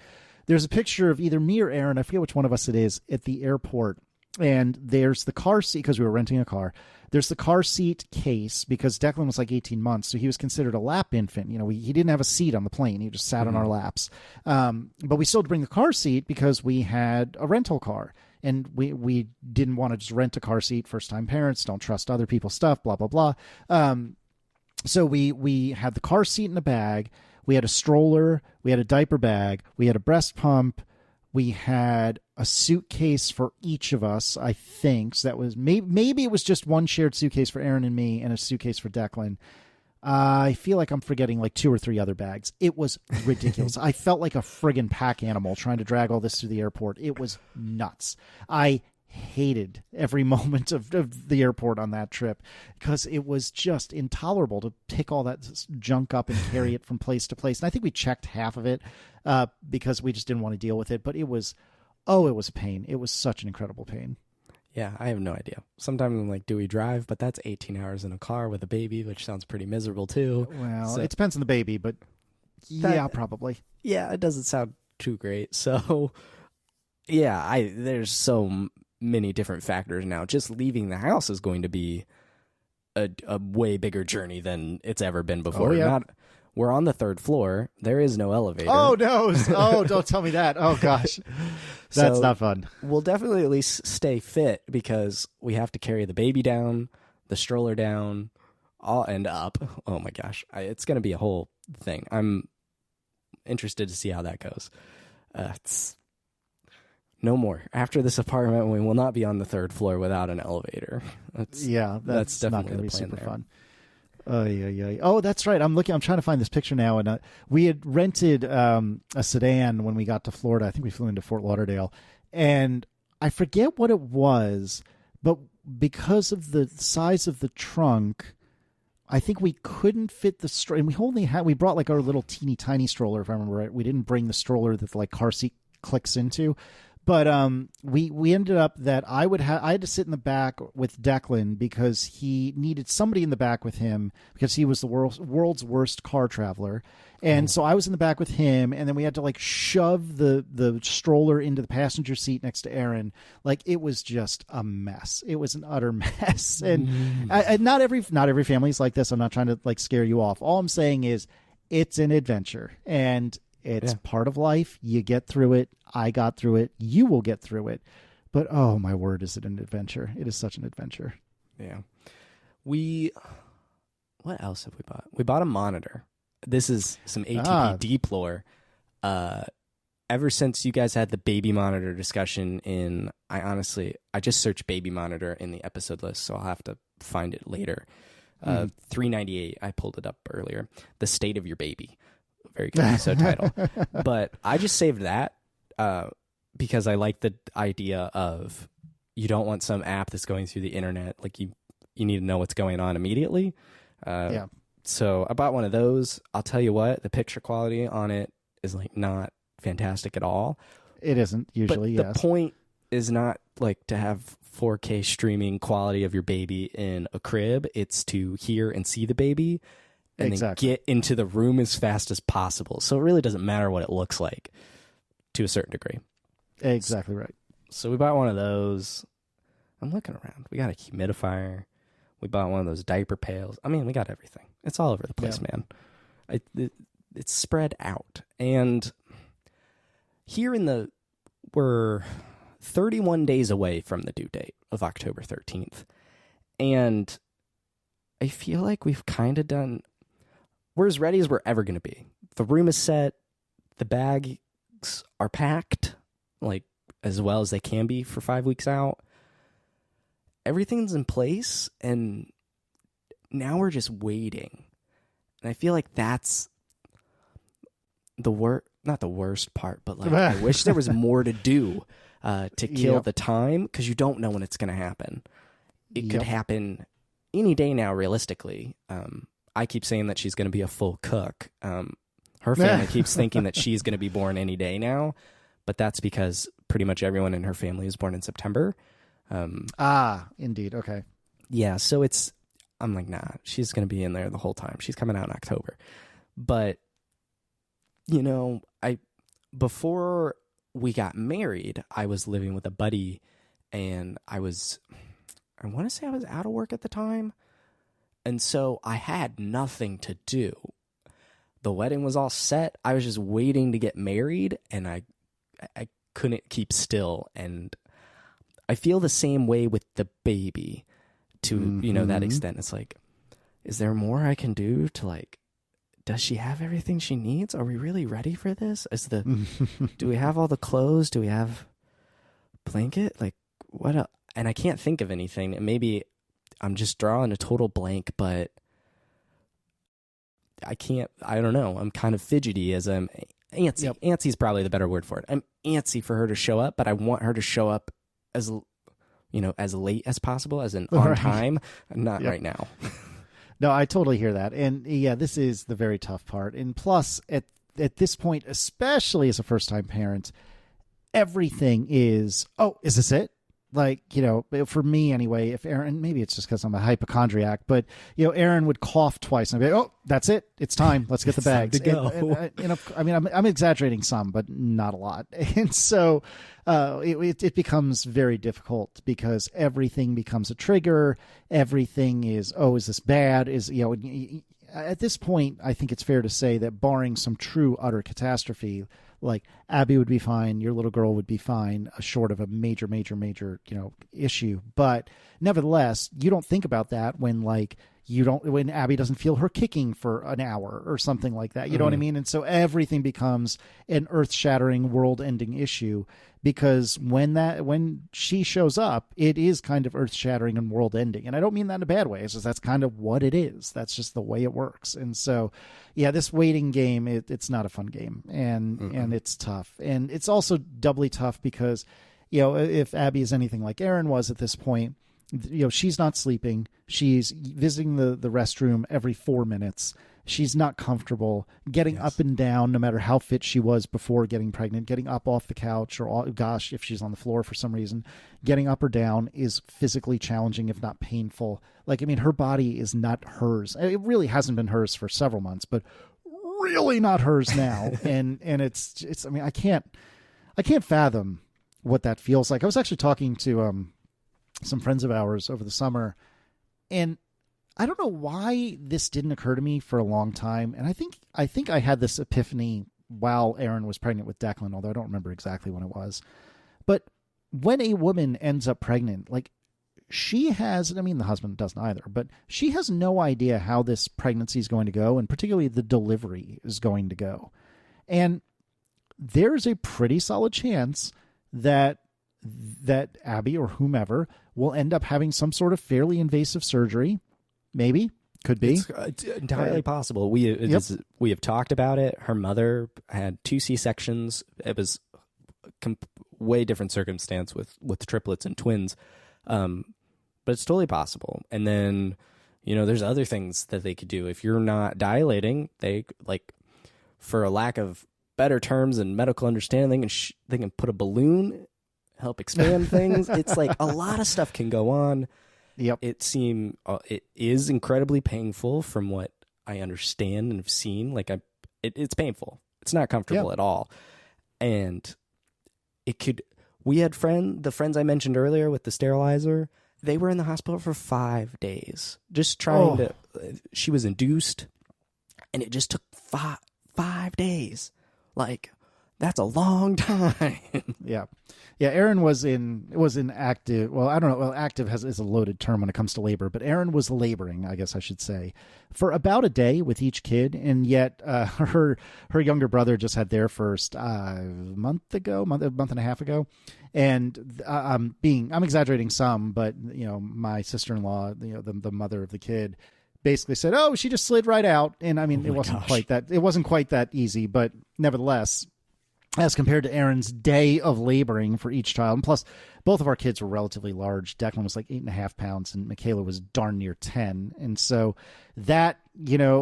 there's a picture of either me or Aaron, I forget which one of us it is, at the airport. And there's the car seat, because we were renting a car. There's the car seat case, because Declan was like 18 months, so he was considered a lap infant. He didn't have a seat on the plane. He just sat on our laps. But we still had to bring the car seat because we had a rental car. And we didn't want to just rent a car seat. First-time parents, don't trust other people's stuff, blah, blah, blah. So we had the car seat in a bag. We had a stroller. We had a diaper bag. We had a breast pump. We had a suitcase for each of us, I think. So that was maybe it was just one shared suitcase for Aaron and me and a suitcase for Declan. I feel like I'm forgetting like 2 or 3 other bags. It was ridiculous. I felt like a friggin' pack animal trying to drag all this through the airport. It was nuts. I hated every moment of the airport on that trip because it was just intolerable to pick all that junk up and carry it from place to place. And I think we checked half of it because we just didn't want to deal with it. But it was a pain. It was such an incredible pain. Yeah, I have no idea. Sometimes I'm like, do we drive? But that's 18 hours in a car with a baby, which sounds pretty miserable too. Well, it depends on the baby, but yeah, probably. Yeah, it doesn't sound too great. So yeah, there's so many different factors now. Just leaving the house is going to be a way bigger journey than it's ever been before. Oh, yeah. We're on the 3rd floor. There is no elevator. Oh, no. Oh, don't tell me that. Oh, gosh. That's not fun. We'll definitely at least stay fit because we have to carry the baby down, the stroller down, and up. Oh, my gosh. It's going to be a whole thing. I'm interested to see how that goes. It's no more. After this apartment, we will not be on the 3rd floor without an elevator. That's definitely not going to be the plan super there. fun. Oh, that's right. I'm trying to find this picture now, and we had rented a sedan when we got to Florida. I think we flew into Fort Lauderdale, and I forget what it was, but because of the size of the trunk, I think we couldn't fit the stroller. And we brought like our little teeny tiny stroller, if I remember right. We didn't bring the stroller that the like car seat clicks into. But we ended up that I had to sit in the back with Declan because he needed somebody in the back with him because he was the world's worst car traveler. And so I was in the back with him, and then we had to like shove the stroller into the passenger seat next to Aaron. Like it was just a mess. It was an utter mess. And not every family is like this. I'm not trying to like scare you off. All I'm saying is it's an adventure, and it's part of life. You get through it. I got through it. You will get through it. But, oh, my word, is it an adventure. It is such an adventure. Yeah. What else have we bought? We bought a monitor. This is some ATP deep lore. Ever since you guys had the baby monitor discussion I just searched baby monitor in the episode list, so I'll have to find it later. 398, I pulled it up earlier. The State of Your Baby. Very good episode title. But I just saved that because I like the idea of you don't want some app that's going through the internet. Like you need to know what's going on immediately. So I bought one of those. I'll tell you what, the picture quality on it is like not fantastic at all. It isn't usually, but the point is not like to have 4K streaming quality of your baby in a crib. It's to hear and see the baby and then get into the room as fast as possible. So it really doesn't matter what it looks like to a certain degree. Exactly right. So we bought one of those. I'm looking around. We got a humidifier. We bought one of those diaper pails. I mean, we got everything. It's all over the place, man. It's spread out. And we're 31 days away from the due date of October 13th. And I feel like we've kind of we're as ready as we're ever going to be. The room is set. The bags are packed, like as well as they can be for 5 weeks out. Everything's in place, and now we're just waiting. And I feel like that's not the worst part, but like I wish there was more to do to kill the time, because you don't know when it's going to happen. It could happen any day now, realistically. I keep saying that she's going to be a full cook. Her family keeps thinking that she's going to be born any day now, but that's because pretty much everyone in her family is born in September. Indeed. Okay. Yeah, so I'm like, nah, she's going to be in there the whole time. She's coming out in October. But, before we got married, I was living with a buddy, and I want to say I was out of work at the time. And so I had nothing to do. The wedding was all set. I was just waiting to get married, and I couldn't keep still. And I feel the same way with the baby to, that extent. It's like, is there more I can do to like, does she have everything she needs? Are we really ready for this? Do we have all the clothes? Do we have blanket? Like what else? And I can't think of anything. And maybe I'm just drawing a total blank, but I don't know. I'm kind of fidgety as I'm antsy. Yep. Antsy is probably the better word for it. I'm antsy for her to show up, but I want her to show up as as late as possible, as in on time, not right now. No, I totally hear that. And yeah, this is the very tough part. And plus, at this point, especially as a first-time parent, everything is, oh, is this it? Like, for me anyway, if Aaron, maybe it's just because I'm a hypochondriac, but, Aaron would cough twice and I'd be like, oh, that's it. It's time. Let's get the bags. I'm exaggerating some, but not a lot. And so it becomes very difficult because everything becomes a trigger. Everything is, oh, is this bad? At this point, I think it's fair to say that barring some true utter catastrophe, like Abby would be fine, your little girl would be fine, short of a major, issue. But nevertheless, you don't think about that when when Abby doesn't feel her kicking for an hour or something like that. You know what I mean? And so everything becomes an earth-shattering, world-ending issue because when she shows up, it is kind of earth-shattering and world-ending. And I don't mean that in a bad way. It's just that's kind of what it is. That's just the way it works. And so, yeah, this waiting game, it's not a fun game, and it's tough. And it's also doubly tough because, if Abby is anything like Aaron was at this point, she's not sleeping. She's visiting the restroom every 4 minutes. She's not comfortable getting up and down, no matter how fit she was before getting pregnant. Getting up off the couch or, gosh, if she's on the floor for some reason, getting up or down is physically challenging, if not painful. Her body is not hers. It really hasn't been hers for several months, but really not hers now. and it's, I can't fathom what that feels like. I was actually talking to, some friends of ours over the summer, and I don't know why this didn't occur to me for a long time. And I think I had this epiphany while Erin was pregnant with Declan, although I don't remember exactly when it was. But when a woman ends up pregnant, she has, the husband doesn't either, but she has no idea how this pregnancy is going to go, and particularly the delivery is going to go. And there's a pretty solid chance that Abby or whomever will end up having some sort of fairly invasive surgery. Maybe. Could be. It's entirely possible. We have talked about it. Her mother had 2 C-sections. It was way different circumstance with triplets and twins. But it's totally possible. And then, there's other things that they could do. If you're not dilating, they, for a lack of better terms and medical understanding, they can put a balloon, help expand things. It's a lot of stuff can go on. Yep. It is incredibly painful from what I understand and have seen. It's painful. It's not comfortable at all. And we had the friends I mentioned earlier with the sterilizer, they were in the hospital for 5 days, just trying to, she was induced, and it just took 5 days. That's a long time. Yeah. Yeah, Erin was in active. Well, I don't know. Well, active is a loaded term when it comes to labor, but Erin was laboring, I guess I should say, for about a day with each kid, and yet her younger brother just had their first a month and a half ago, and I'm exaggerating some, but my sister-in-law, the mother of the kid, basically said, "Oh, she just slid right out," and it wasn't quite that. It wasn't quite that easy, but nevertheless, as compared to Aaron's day of laboring for each child. And plus, both of our kids were relatively large. Declan was 8.5 pounds, and Michaela was darn near 10. And so that,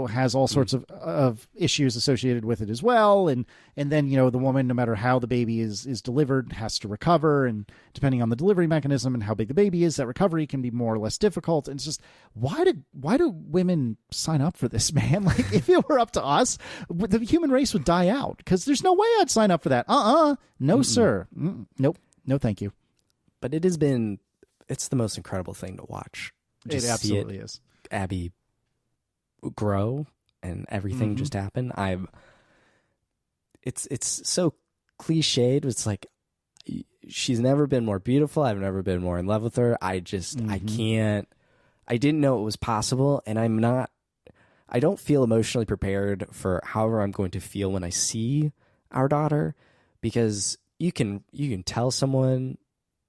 has all sorts of issues associated with it as well. And then, the woman, no matter how the baby is delivered, has to recover. And depending on the delivery mechanism and how big the baby is, that recovery can be more or less difficult. And it's just, why do women sign up for this, man? If it were up to us, the human race would die out, because there's no way I'd sign up for that. No, sir. Nope. No, thank you. But it's the most incredible thing to watch. It absolutely is. Abby grow and everything just happen. It's so cliched. It's she's never been more beautiful. I've never been more in love with her. I didn't know it was possible, and I don't feel emotionally prepared for however I'm going to feel when I see our daughter, because you can tell someone,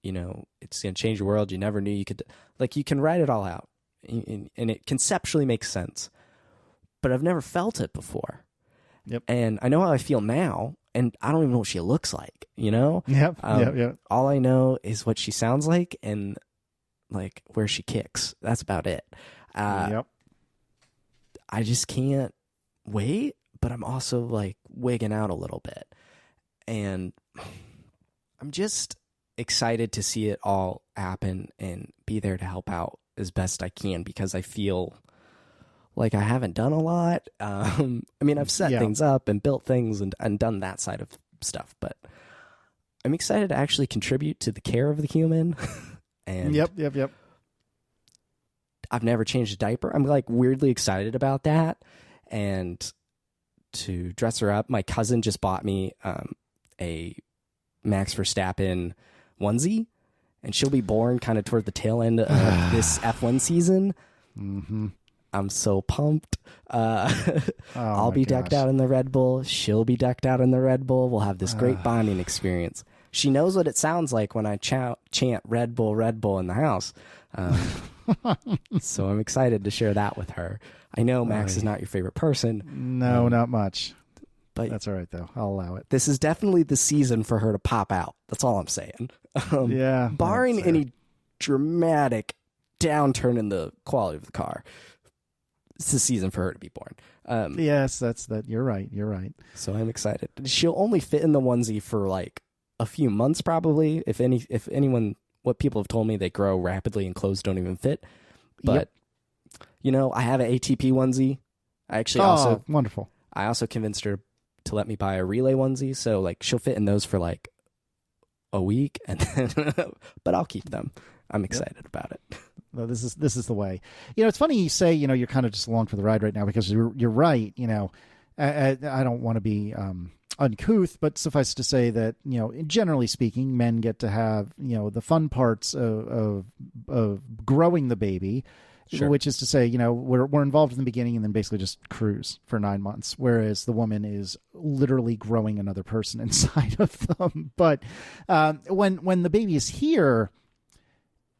it's going to change your world. You never knew you could, you can write it all out, and it conceptually makes sense, but I've never felt it before. Yep. And I know how I feel now, and I don't even know what she looks like, Yep. All I know is what she sounds like, and like where she kicks. That's about it. Yep. I just can't wait, but I'm also like wigging out a little bit. And I'm just excited to see it all happen and be there to help out as best I can, because I feel like I haven't done a lot. I mean, I've set things up and built things and done that side of stuff, but I'm excited to actually contribute to the care of the human. And Yep. I've never changed a diaper. I'm like weirdly excited about that. And to dress her up, my cousin just bought me a Max Verstappen onesie, and she'll be born kind of toward the tail end of this F1 season. Mm-hmm. I'm so pumped. I'll be decked out in the Red Bull. She'll be decked out in the Red Bull. We'll have this great bonding experience. She knows what it sounds like when I chant Red Bull, Red Bull in the house. So I'm excited to share that with her. I know Max is not your favorite person. No, not much. But that's all right, though. I'll allow it. This is definitely the season for her to pop out. That's all I'm saying. Barring any dramatic downturn in the quality of the car, it's the season for her to be born. Yes, that's that. You're right. So I'm excited. She'll only fit in the onesie for like a few months, probably. If anyone, what people have told me, they grow rapidly and clothes don't even fit. But I have an ATP onesie. I actually wonderful. I also convinced her to let me buy a relay onesie, so like she'll fit in those for like a week, and then but I'll keep them. I'm excited about it. No, this is the way. It's funny you say you're kind of just along for the ride right now, because you're right. I don't want to be uncouth, but suffice to say that generally speaking, men get to have the fun parts of growing the baby. Sure. Which is to say, we're involved in the beginning and then basically just cruise for 9 months, whereas the woman is literally growing another person inside of them. But when the baby is here,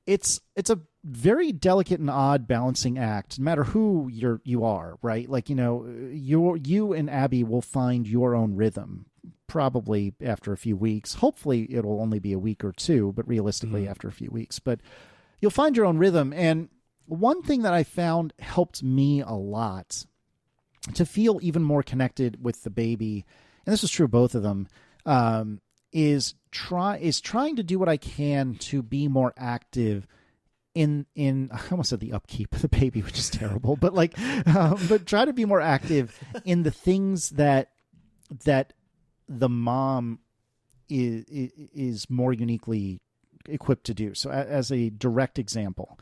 it's a very delicate and odd balancing act, no matter who you are, right? Like you and Abby will find your own rhythm probably after a few weeks. Hopefully, it'll only be a week or two, but realistically, after a few weeks. But you'll find your own rhythm. And one thing that I found helped me a lot to feel even more connected with the baby, and this is true of both of them, is trying to do what I can to be more active in I almost said the upkeep of the baby, which is terrible, but but try to be more active in the things that the mom is more uniquely equipped to do. So as a direct example,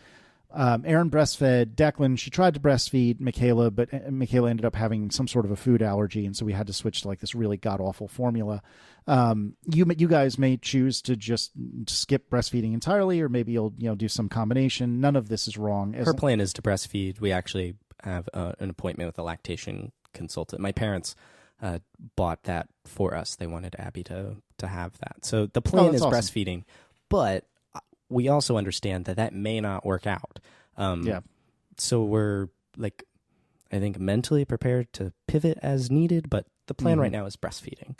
Erin breastfed Declan. She tried to breastfeed Michaela, but Michaela ended up having some sort of a food allergy, and so we had to switch to like this really god-awful formula. You guys may choose to just skip breastfeeding entirely, or maybe you'll do some combination. None of this is wrong. Her plan is to breastfeed. We actually have an appointment with a lactation consultant. My parents bought that for us. They wanted Abby to have that. So the plan is awesome. Breastfeeding, but we also understand that may not work out. So we're like, I think mentally prepared to pivot as needed, but the plan right now is breastfeeding.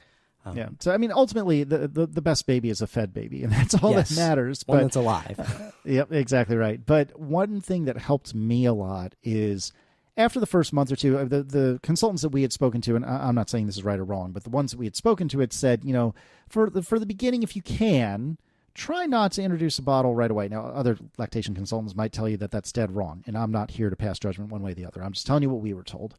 So I mean, ultimately, the best baby is a fed baby, and that's all that matters. One that's alive. Yep, exactly right. But one thing that helped me a lot is after the first month or two, the consultants that we had spoken to, and I'm not saying this is right or wrong, but the ones that we had spoken to had said, for the beginning, if you can, try not to introduce a bottle right away. Now, other lactation consultants might tell you that that's dead wrong, and I'm not here to pass judgment one way or the other. I'm just telling you what we were told.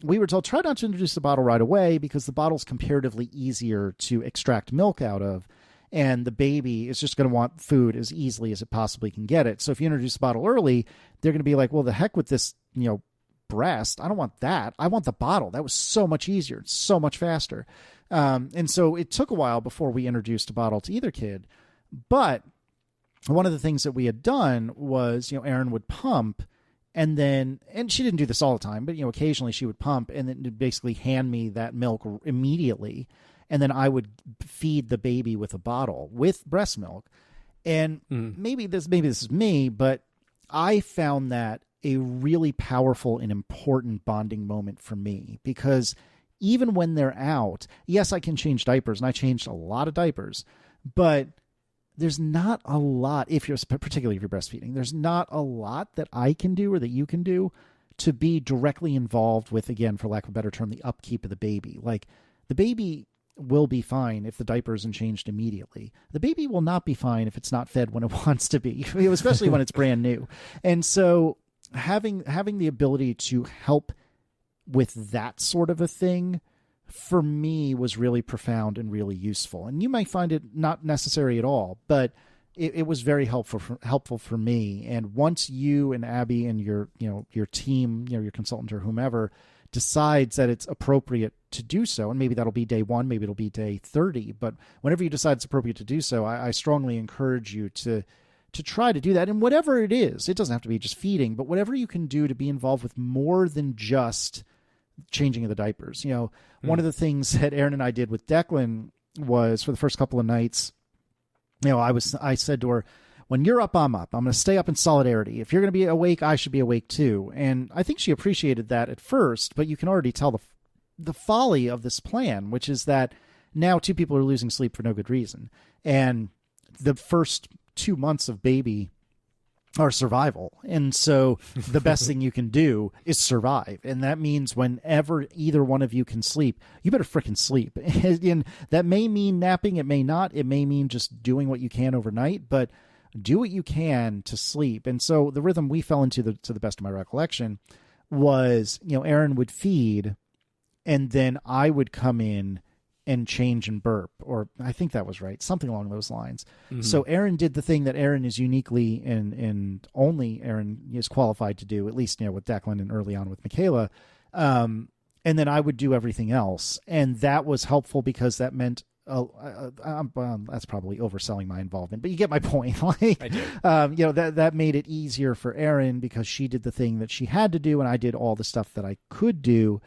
We were told try not to introduce the bottle right away because the bottle's comparatively easier to extract milk out of, and the baby is just going to want food as easily as it possibly can get it. So if you introduce the bottle early, they're going to be like, well, the heck with this, breast. I don't want that. I want the bottle. That was so much easier. It's so much faster. And so it took a while before we introduced a bottle to either kid. But one of the things that we had done was, Erin would pump and she didn't do this all the time, but, occasionally she would pump and then basically hand me that milk immediately. And then I would feed the baby with a bottle with breast milk. And maybe this is me, but I found that a really powerful and important bonding moment for me, because even when they're out, yes, I can change diapers, and I changed a lot of diapers, but there's not a lot, particularly if you're breastfeeding, there's not a lot that I can do or that you can do to be directly involved with, again, for lack of a better term, the upkeep of the baby. Like, the baby will be fine if the diaper isn't changed immediately. The baby will not be fine if it's not fed when it wants to be, especially when it's brand new. And so having the ability to help with that sort of a thing, for me, was really profound and really useful. And you might find it not necessary at all, but it was very helpful for me. And once you and Abby and your team, your consultant or whomever decides that it's appropriate to do so, and maybe that'll be day 1, maybe it'll be day 30, but whenever you decide it's appropriate to do so, I strongly encourage you to try to do that. And whatever it is, it doesn't have to be just feeding, but whatever you can do to be involved with more than just changing of the diapers. One of the things that Erin and I did with Declan was, for the first couple of nights, I said to her, when you're up, I'm up. I'm going to stay up in solidarity. If you're going to be awake, I should be awake too. And I think she appreciated that at first, but you can already tell the folly of this plan, which is that now 2 people are losing sleep for no good reason. And the first 2 months of baby are survival. And so the best thing you can do is survive. And that means whenever either one of you can sleep, you better frickin' sleep. And that may mean napping. It may not. It may mean just doing what you can overnight, but do what you can to sleep. And so the rhythm we fell into, to the best of my recollection, was, Erin would feed, and then I would come in and change and burp, or I think that was right, something along those lines. Mm-hmm. So Erin did the thing that Erin is uniquely and only Erin is qualified to do, at least with Declan and early on with Michaela. And then I would do everything else, and that was helpful because that meant that's probably overselling my involvement, but you get my point. Like, I do. That made it easier for Erin because she did the thing that she had to do, and I did all the stuff that I could do.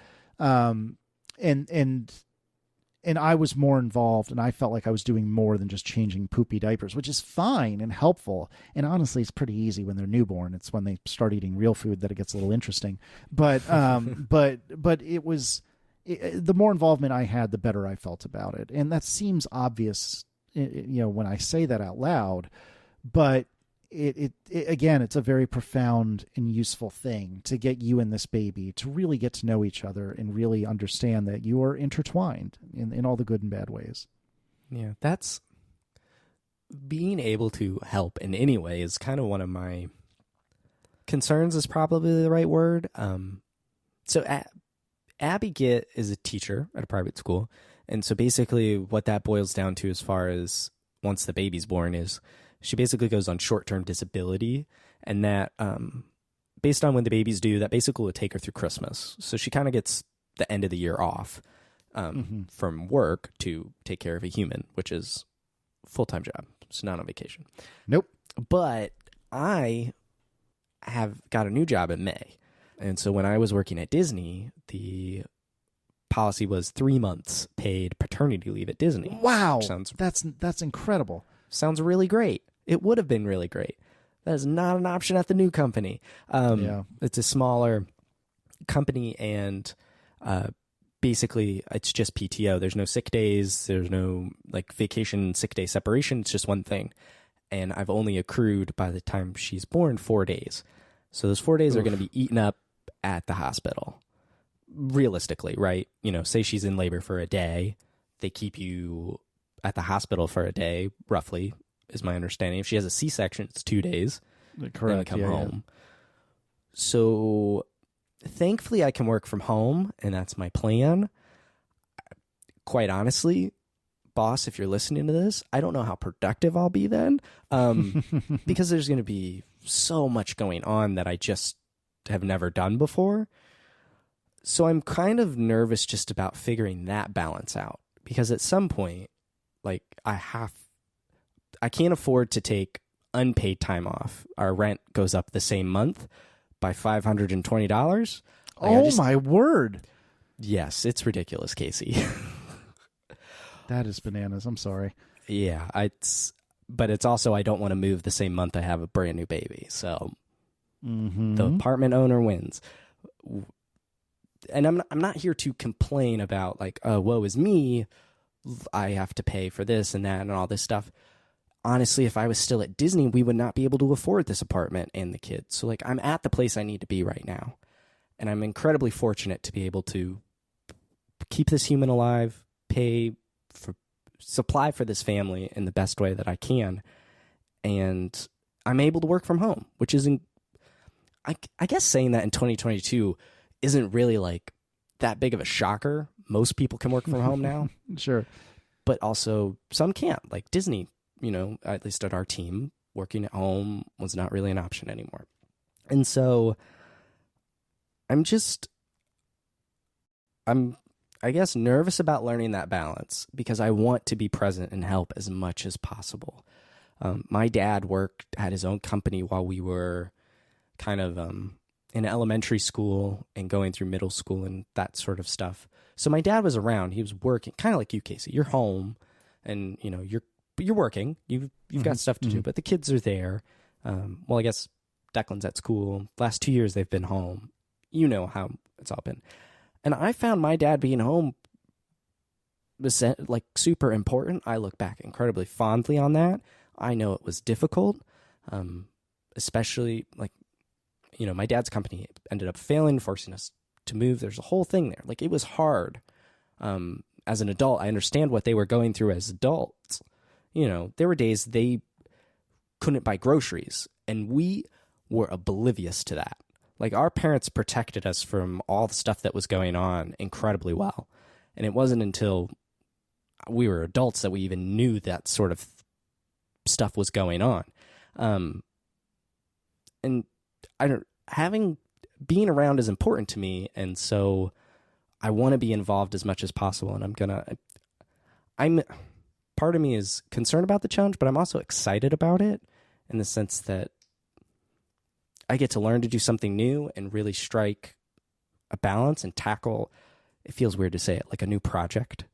And I was more involved, and I felt like I was doing more than just changing poopy diapers, which is fine and helpful. And honestly, it's pretty easy when they're newborn. It's when they start eating real food that it gets a little interesting. But it was, the more involvement I had, the better I felt about it. And that seems obvious, when I say that out loud, but it again, it's a very profound and useful thing to get you and this baby to really get to know each other and really understand that you are intertwined in all the good and bad ways. Yeah, that's being able to help in any way is kind of one of my concerns, is probably the right word. So Abby is a teacher at a private school. And so basically what that boils down to, as far as once the baby's born, is she basically goes on short-term disability, and that, based on when the baby's due, that basically will take her through Christmas. So she kind of gets the end of the year off from work to take care of a human, which is a full-time job. It's not on vacation. Nope. But I have got a new job in May. And so when I was working at Disney, the policy was 3 months paid paternity leave at Disney. Wow. That's incredible. Sounds really great. It would have been really great. That is not an option at the new company. It's a smaller company, and basically it's just PTO. There's no sick days. There's no vacation sick day separation. It's just one thing. And I've only accrued, by the time she's born, 4 days. So those 4 days are going to be eaten up at the hospital. Realistically, right? Say she's in labor for a day. They keep you at the hospital for a day, roughly, is my understanding. If she has a C-section, it's 2 days. Correct. And come home. Yeah. So thankfully I can work from home, and that's my plan. Quite honestly, boss, if you're listening to this, I don't know how productive I'll be then, because there's going to be so much going on that I just have never done before. So I'm kind of nervous just about figuring that balance out, because at some point, I can't afford to take unpaid time off. Our rent goes up the same month by $520. My word. Yes, it's ridiculous, Casey. That is bananas. I'm sorry. Yeah, but it's also, I don't want to move the same month I have a brand new baby. So the apartment owner wins. And I'm not here to complain about woe is me. I have to pay for this and that and all this stuff. honestly, if I was still at Disney, we would not be able to afford this apartment and the kids. So like I'm at the place I need to be right now. And I'm incredibly fortunate to be able to keep this human alive, supply for this family in the best way that I can. And I'm able to work from home, which isn't, I guess saying that in 2022 isn't really like that big of a shocker. Most people can work from home now. Sure. But also some can't. Like Disney, at least at our team, working at home was not really an option anymore. And so I'm I guess, nervous about learning that balance because I want to be present and help as much as possible. My dad worked at his own company while we were kind of in elementary school and going through middle school and that sort of stuff. So my dad was around. He was working, kind of like you, Casey. You're home, and you're working. You've got stuff to do, but the kids are there. Well, I guess Declan's at school. Last 2 years they've been home. You know how it's all been. And I found my dad being home was like super important. I look back incredibly fondly on that. I know it was difficult, especially like, my dad's company ended up failing, forcing us to move. There's a whole thing there. Like it was hard. As an adult, I understand what they were going through as adults. There were days they couldn't buy groceries, and we were oblivious to that. Like our parents protected us from all the stuff that was going on incredibly well. And it wasn't until we were adults that we even knew that sort of stuff was going on. And being around is important to me. And so I want to be involved as much as possible. And part of me is concerned about the challenge, but I'm also excited about it in the sense that I get to learn to do something new and really strike a balance and tackle, it feels weird to say it, like a new project.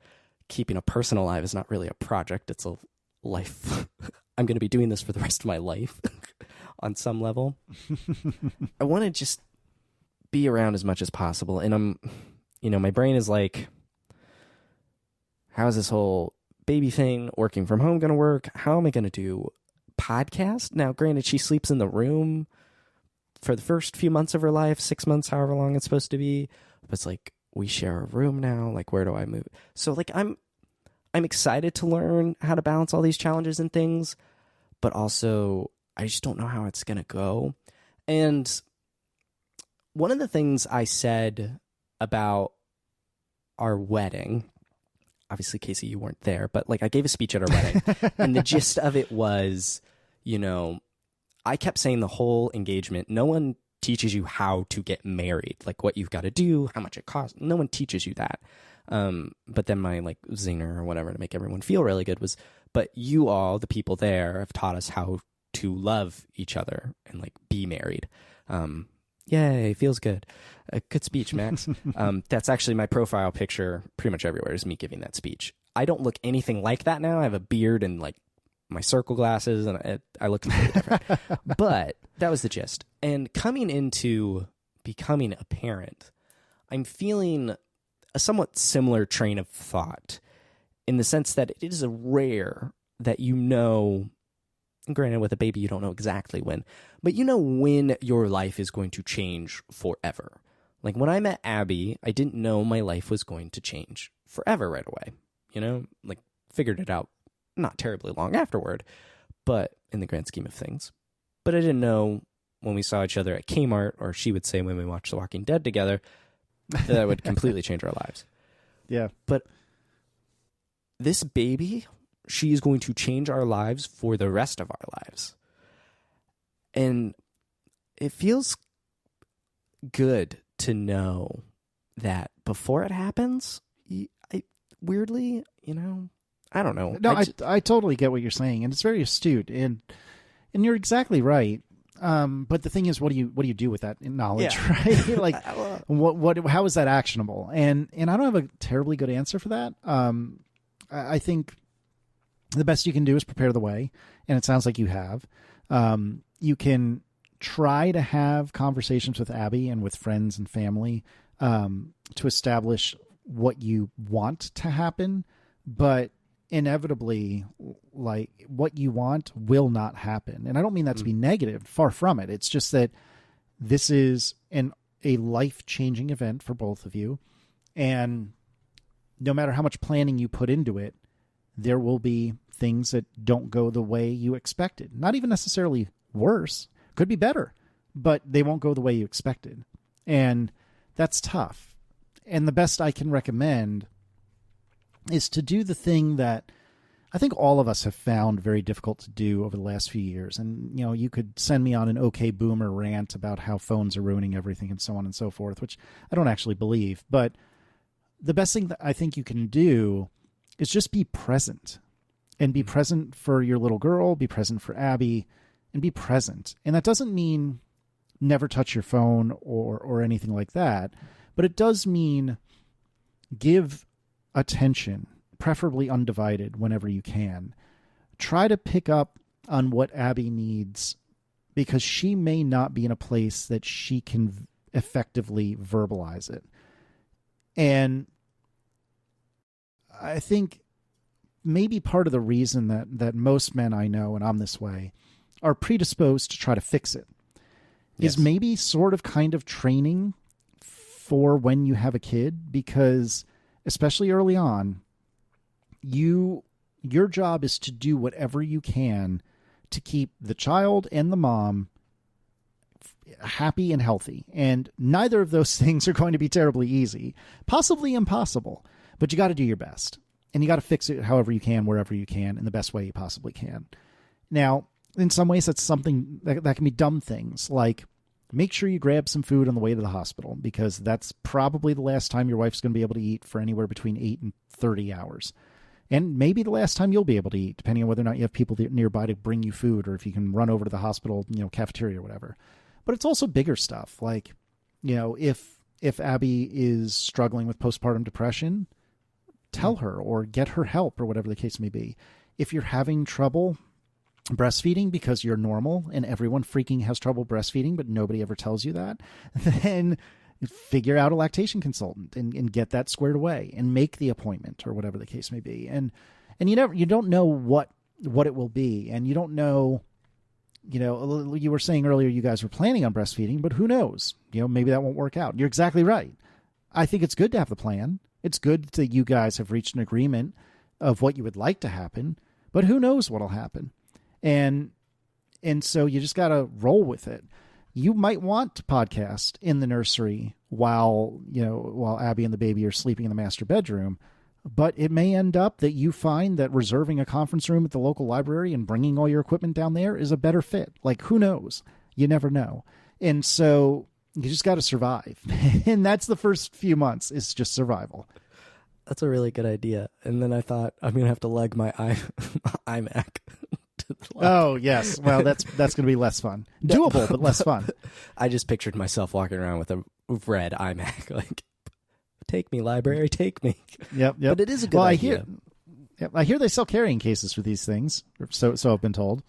Keeping a person alive is not really a project. It's a life. I'm going to be doing this for the rest of my life on some level. I want to just be around as much as possible. And my brain is like, how is this whole baby thing, working from home, going to work? How am I going to do podcast? Now, granted, she sleeps in the room for the first few months of her life, 6 months, however long it's supposed to be. But it's like, we share a room now. Like, where do I move? So like, I'm excited to learn how to balance all these challenges and things, but also I just don't know how it's going to go. And one of the things I said about our wedding, obviously, Casey, you weren't there, but like I gave a speech at our wedding and the gist of it was, I kept saying the whole engagement, no one teaches you how to get married, like what you've got to do, how much it costs. No one teaches you that. But then my like zinger or whatever to make everyone feel really good was, but you all, the people there, have taught us how to love each other and like be married. Yay, feels good. A good speech, Max. That's actually my profile picture pretty much everywhere is me giving that speech. I don't look anything like that now. I have a beard and like my circle glasses, and I look completely different. But that was the gist. And coming into becoming a parent, I'm feeling a somewhat similar train of thought in the sense that it is rare that and granted with a baby you don't know exactly when, but when your life is going to change forever. Like when I met Abby, I didn't know my life was going to change forever right away. Like figured it out not terribly long afterward, but in the grand scheme of things. But I didn't know when we saw each other at Kmart, or she would say when we watched The Walking Dead together, that would completely change our lives. Yeah. But this baby, she is going to change our lives for the rest of our lives. And it feels good to know that before it happens, weirdly, I don't know. No, I totally get what you're saying, and it's very astute, and you're exactly right. But the thing is, what do you do with that knowledge, right? Like, how is that actionable? And I don't have a terribly good answer for that. I think the best you can do is prepare the way, and it sounds like you have. You can try to have conversations with Abby and with friends and family to establish what you want to happen, but inevitably, like, what you want will not happen. And I don't mean that to be negative, far from it. It's just that this is a life-changing event for both of you. And no matter how much planning you put into it, there will be things that don't go the way you expected. Not even necessarily worse, could be better, but they won't go the way you expected. And that's tough. And the best I can recommend is to do the thing that I think all of us have found very difficult to do over the last few years. And, you know, you could send me on an OK Boomer rant about how phones are ruining everything and so on and so forth, which I don't actually believe. But the best thing that I think you can do is just be present, and be present for your little girl, be present for Abby, and be present. And that doesn't mean never touch your phone or anything like that, but it does mean give attention, preferably undivided, whenever you can. Try to pick up on what Abby needs, because she may not be in a place that she can effectively verbalize it. And I think maybe part of the reason that most men I know, and I'm this way, are predisposed to try to fix it is maybe sort of kind of training for when you have a kid, because especially early on, your job is to do whatever you can to keep the child and the mom happy and healthy. And neither of those things are going to be terribly easy, possibly impossible, but you got to do your best, and you got to fix it however you can, wherever you can, in the best way you possibly can. Now, in some ways, that's something that can be dumb things, like make sure you grab some food on the way to the hospital, because that's probably the last time your wife's going to be able to eat for anywhere between 8 and 30 hours. And maybe the last time you'll be able to eat, depending on whether or not you have people nearby to bring you food, or if you can run over to the hospital, cafeteria or whatever. But it's also bigger stuff. Like, if Abby is struggling with postpartum depression, tell her or get her help, or whatever the case may be. If you're having trouble breastfeeding because you're normal and everyone freaking has trouble breastfeeding, but nobody ever tells you that, then figure out a lactation consultant and get that squared away and make the appointment, or whatever the case may be. And you don't know what it will be. And you don't know, you were saying earlier you guys were planning on breastfeeding, but who knows? Maybe that won't work out. You're exactly right. I think it's good to have the plan. It's good that you guys have reached an agreement of what you would like to happen, but who knows what'll happen. And so you just got to roll with it. You might want to podcast in the nursery while Abby and the baby are sleeping in the master bedroom, but it may end up that you find that reserving a conference room at the local library and bringing all your equipment down there is a better fit. Like, who knows? You never know. And so you just got to survive. And that's the first few months. It's just survival. That's a really good idea. And then I thought, I'm going to have to lug my iMac. Oh, yes. Well, that's going to be less fun. Doable, but less fun. I just pictured myself walking around with a red iMac, like, take me, library, take me. Yep. But it is a good idea. I hear they sell carrying cases for these things, so I've been told.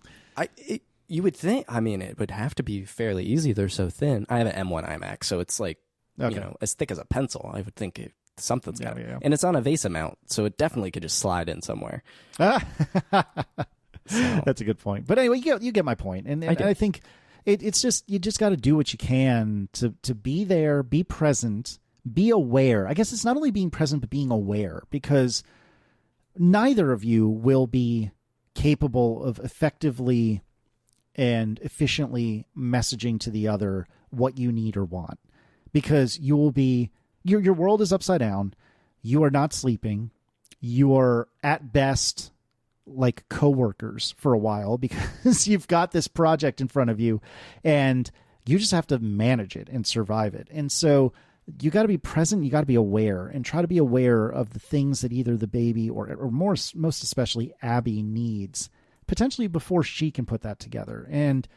You would think, it would have to be fairly easy. They're so thin. I have an M1 iMac, so it's like, as thick as a pencil. I would think something's got it. Yeah. And it's on a VESA mount, so it definitely could just slide in somewhere. So. That's a good point. But anyway, you get my point. And I think it's just, you just got to do what you can to be there, be present, be aware. I guess it's not only being present, but being aware, because neither of you will be capable of effectively and efficiently messaging to the other what you need or want, because you will be, your world is upside down. You are not sleeping. You are at best like coworkers for a while, because you've got this project in front of you and you just have to manage it and survive it. And so you got to be present. You got to be aware, and try to be aware of the things that either the baby or most especially Abby needs, potentially before she can put that together. And,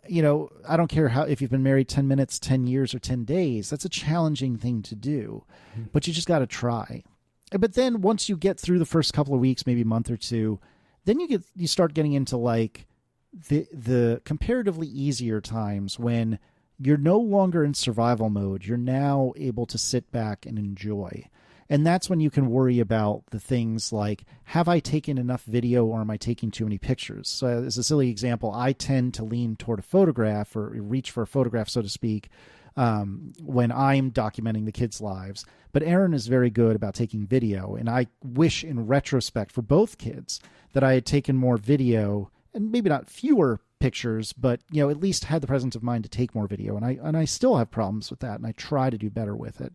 I don't care if you've been married 10 minutes, 10 years, or 10 days, that's a challenging thing to do, but you just got to try. But then once you get through the first couple of weeks, maybe a month or two, then you start getting into like the comparatively easier times when you're no longer in survival mode. You're now able to sit back and enjoy. And that's when you can worry about the things like, have I taken enough video or am I taking too many pictures? So as a silly example, I tend to lean toward a photograph or reach for a photograph, so to speak, when I'm documenting the kids' lives. But Aaron is very good about taking video. And I wish in retrospect for both kids that I had taken more video and maybe not fewer pictures, but, at least had the presence of mind to take more video. And I still have problems with that. And I try to do better with it.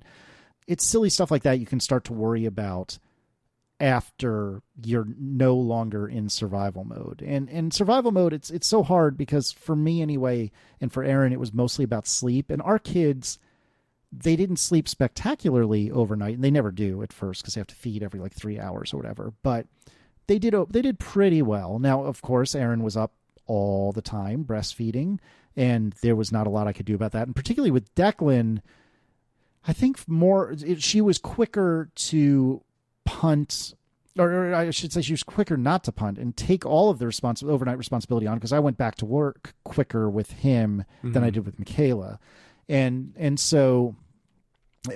It's silly stuff like that you can start to worry about after you're no longer in survival mode. And survival mode, it's so hard because for me anyway, and for Aaron, it was mostly about sleep. And our kids, they didn't sleep spectacularly overnight, and they never do at first because they have to feed every 3 hours or whatever. But they did pretty well. Now, of course, Aaron was up all the time breastfeeding, and there was not a lot I could do about that. And particularly with Declan, I think she was quicker to punt, or I should say she was quicker not to punt and take all of the overnight responsibility on, because I went back to work quicker with him than I did with Michaela. And so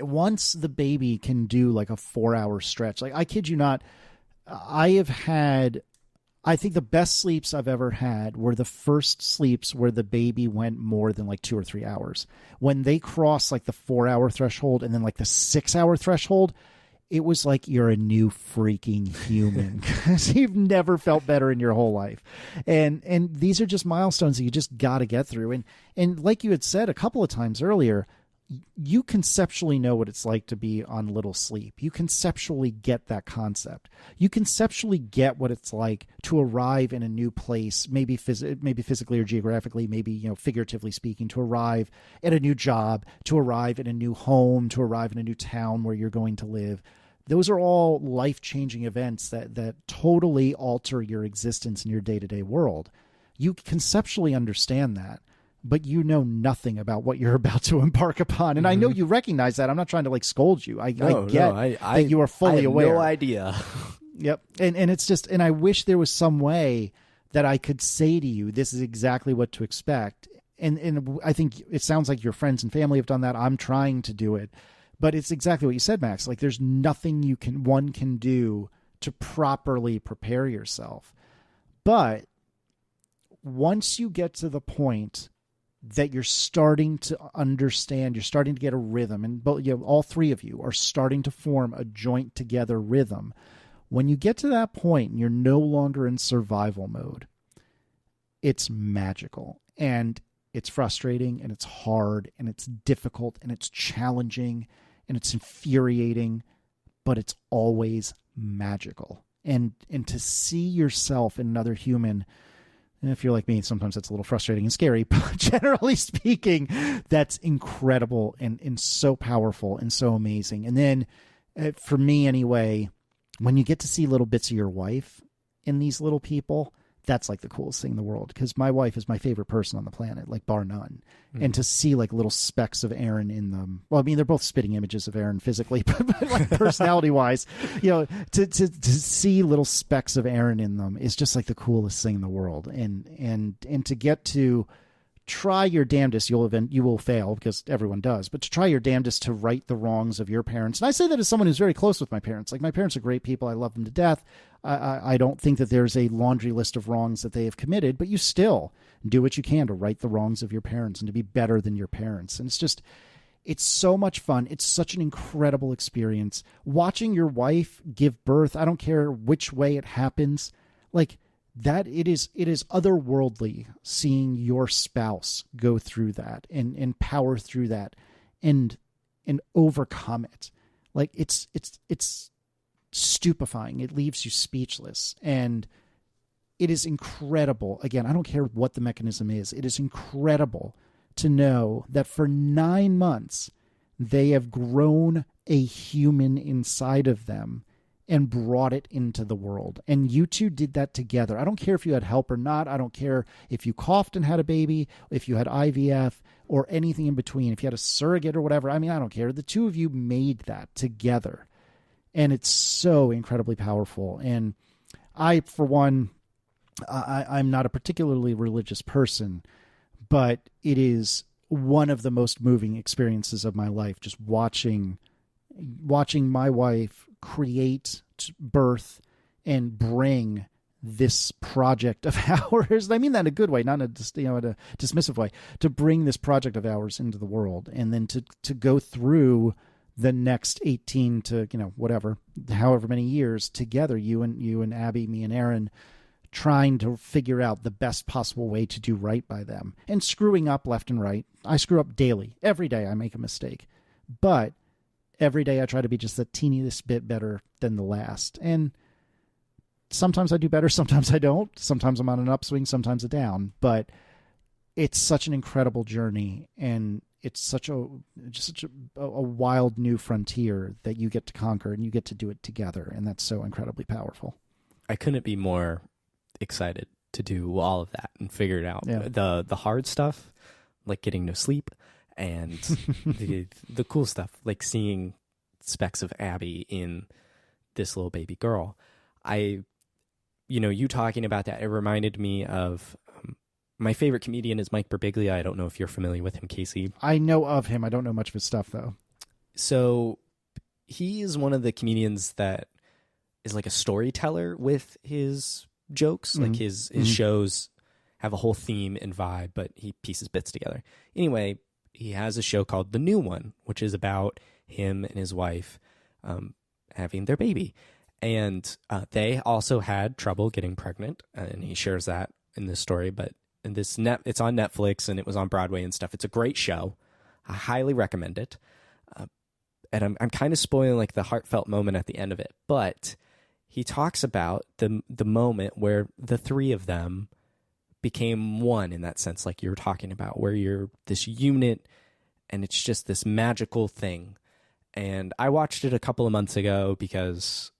once the baby can do a 4-hour stretch, I kid you not, I think the best sleeps I've ever had were the first sleeps where the baby went more than 2 or 3 hours. When they cross the 4-hour threshold and then the 6-hour threshold, it was like you're a new freaking human because you've never felt better in your whole life. And these are just milestones that you just got to get through. And like you had said a couple of times earlier, you conceptually know what it's like to be on little sleep. You conceptually get that concept. You conceptually get what it's like to arrive in a new place, maybe physically or geographically, maybe figuratively speaking, to arrive at a new job, to arrive in a new home, to arrive in a new town where you're going to live. Those are all life-changing events that totally alter your existence in your day-to-day world. You conceptually understand that, but you know nothing about what you're about to embark upon. And I know you recognize that. I'm not trying to like scold you. I get that you are fully aware. I have no idea. Yep. And it's just, and I wish there was some way that I could say to you, this is exactly what to expect. And I think it sounds like your friends and family have done that. I'm trying to do it, but it's exactly what you said, Max. Like there's nothing one can do to properly prepare yourself. But once you get to the point that you're starting to understand, you're starting to get a rhythm, and all three of you are starting to form a joint together rhythm. When you get to that point and you're no longer in survival mode, it's magical, and it's frustrating, and it's hard, and it's difficult, and it's challenging, and it's infuriating, but it's always magical. And to see yourself in another human, and if you're like me, sometimes that's a little frustrating and scary, but generally speaking, that's incredible and so powerful and so amazing. And then for me anyway, when you get to see little bits of your wife in these little people, that's like the coolest thing in the world, because my wife is my favorite person on the planet, like bar none. Mm-hmm. And to see like little specks of Aaron in them. Well, I mean, they're both spitting images of Aaron physically, but like personality wise, to see little specks of Aaron in them is just like the coolest thing in the world. And to get to try your damnedest, you will fail, because everyone does, but to try your damnedest to right the wrongs of your parents. And I say that as someone who's very close with my parents. Like, my parents are great people. I love them to death. I don't think that there's a laundry list of wrongs that they have committed, but you still do what you can to right the wrongs of your parents and to be better than your parents. And it's so much fun. It's such an incredible experience. Watching your wife give birth, I don't care which way it happens, like that, it is otherworldly seeing your spouse go through that and power through that and overcome it. Like it's stupefying. It leaves you speechless, and it is incredible. Again, I don't care what the mechanism is. It is incredible to know that for 9 months they have grown a human inside of them and brought it into the world. And you two did that together. I don't care if you had help or not. I don't care if you coughed and had a baby, if you had IVF or anything in between, if you had a surrogate or whatever. I mean, I don't care. The two of you made that together. And it's so incredibly powerful. And I, for one, I'm not a particularly religious person, but it is one of the most moving experiences of my life, just watching watching my wife create, birth, and bring this project of ours. I mean that in a good way, not in a dismissive way, to bring this project of ours into the world, and then to go through the next 18 to, whatever, however many years together, you and Abby, me and Aaron, trying to figure out the best possible way to do right by them, and screwing up left and right. I screw up daily. Every day I make a mistake, but every day I try to be just the teeniest bit better than the last. And sometimes I do better, sometimes I don't. Sometimes I'm on an upswing, sometimes a down. But it's such an incredible journey, and it's such a wild new frontier that you get to conquer, and you get to do it together, and that's so incredibly powerful. I couldn't be more excited to do all of that and figure it out. Yeah. The hard stuff, like getting no sleep, and the cool stuff, like seeing specks of Abby in this little baby girl. You talking about that, it reminded me of my favorite comedian is Mike Birbiglia. I don't know if you're familiar with him, Casey. I know of him. I don't know much of his stuff, though. So he is one of the comedians that is like a storyteller with his jokes. Mm-hmm. Like his shows have a whole theme and vibe, but he pieces bits together. Anyway, he has a show called The New One, which is about him and his wife having their baby. And they also had trouble getting pregnant, and he shares that in this story. But in it's on Netflix, and it was on Broadway and stuff. It's a great show. I highly recommend it. And I'm kind of spoiling like the heartfelt moment at the end of it. But he talks about the moment where the three of them became one, in that sense, like you were talking about, where you're this unit, and it's just this magical thing. And I watched it a couple of months ago because,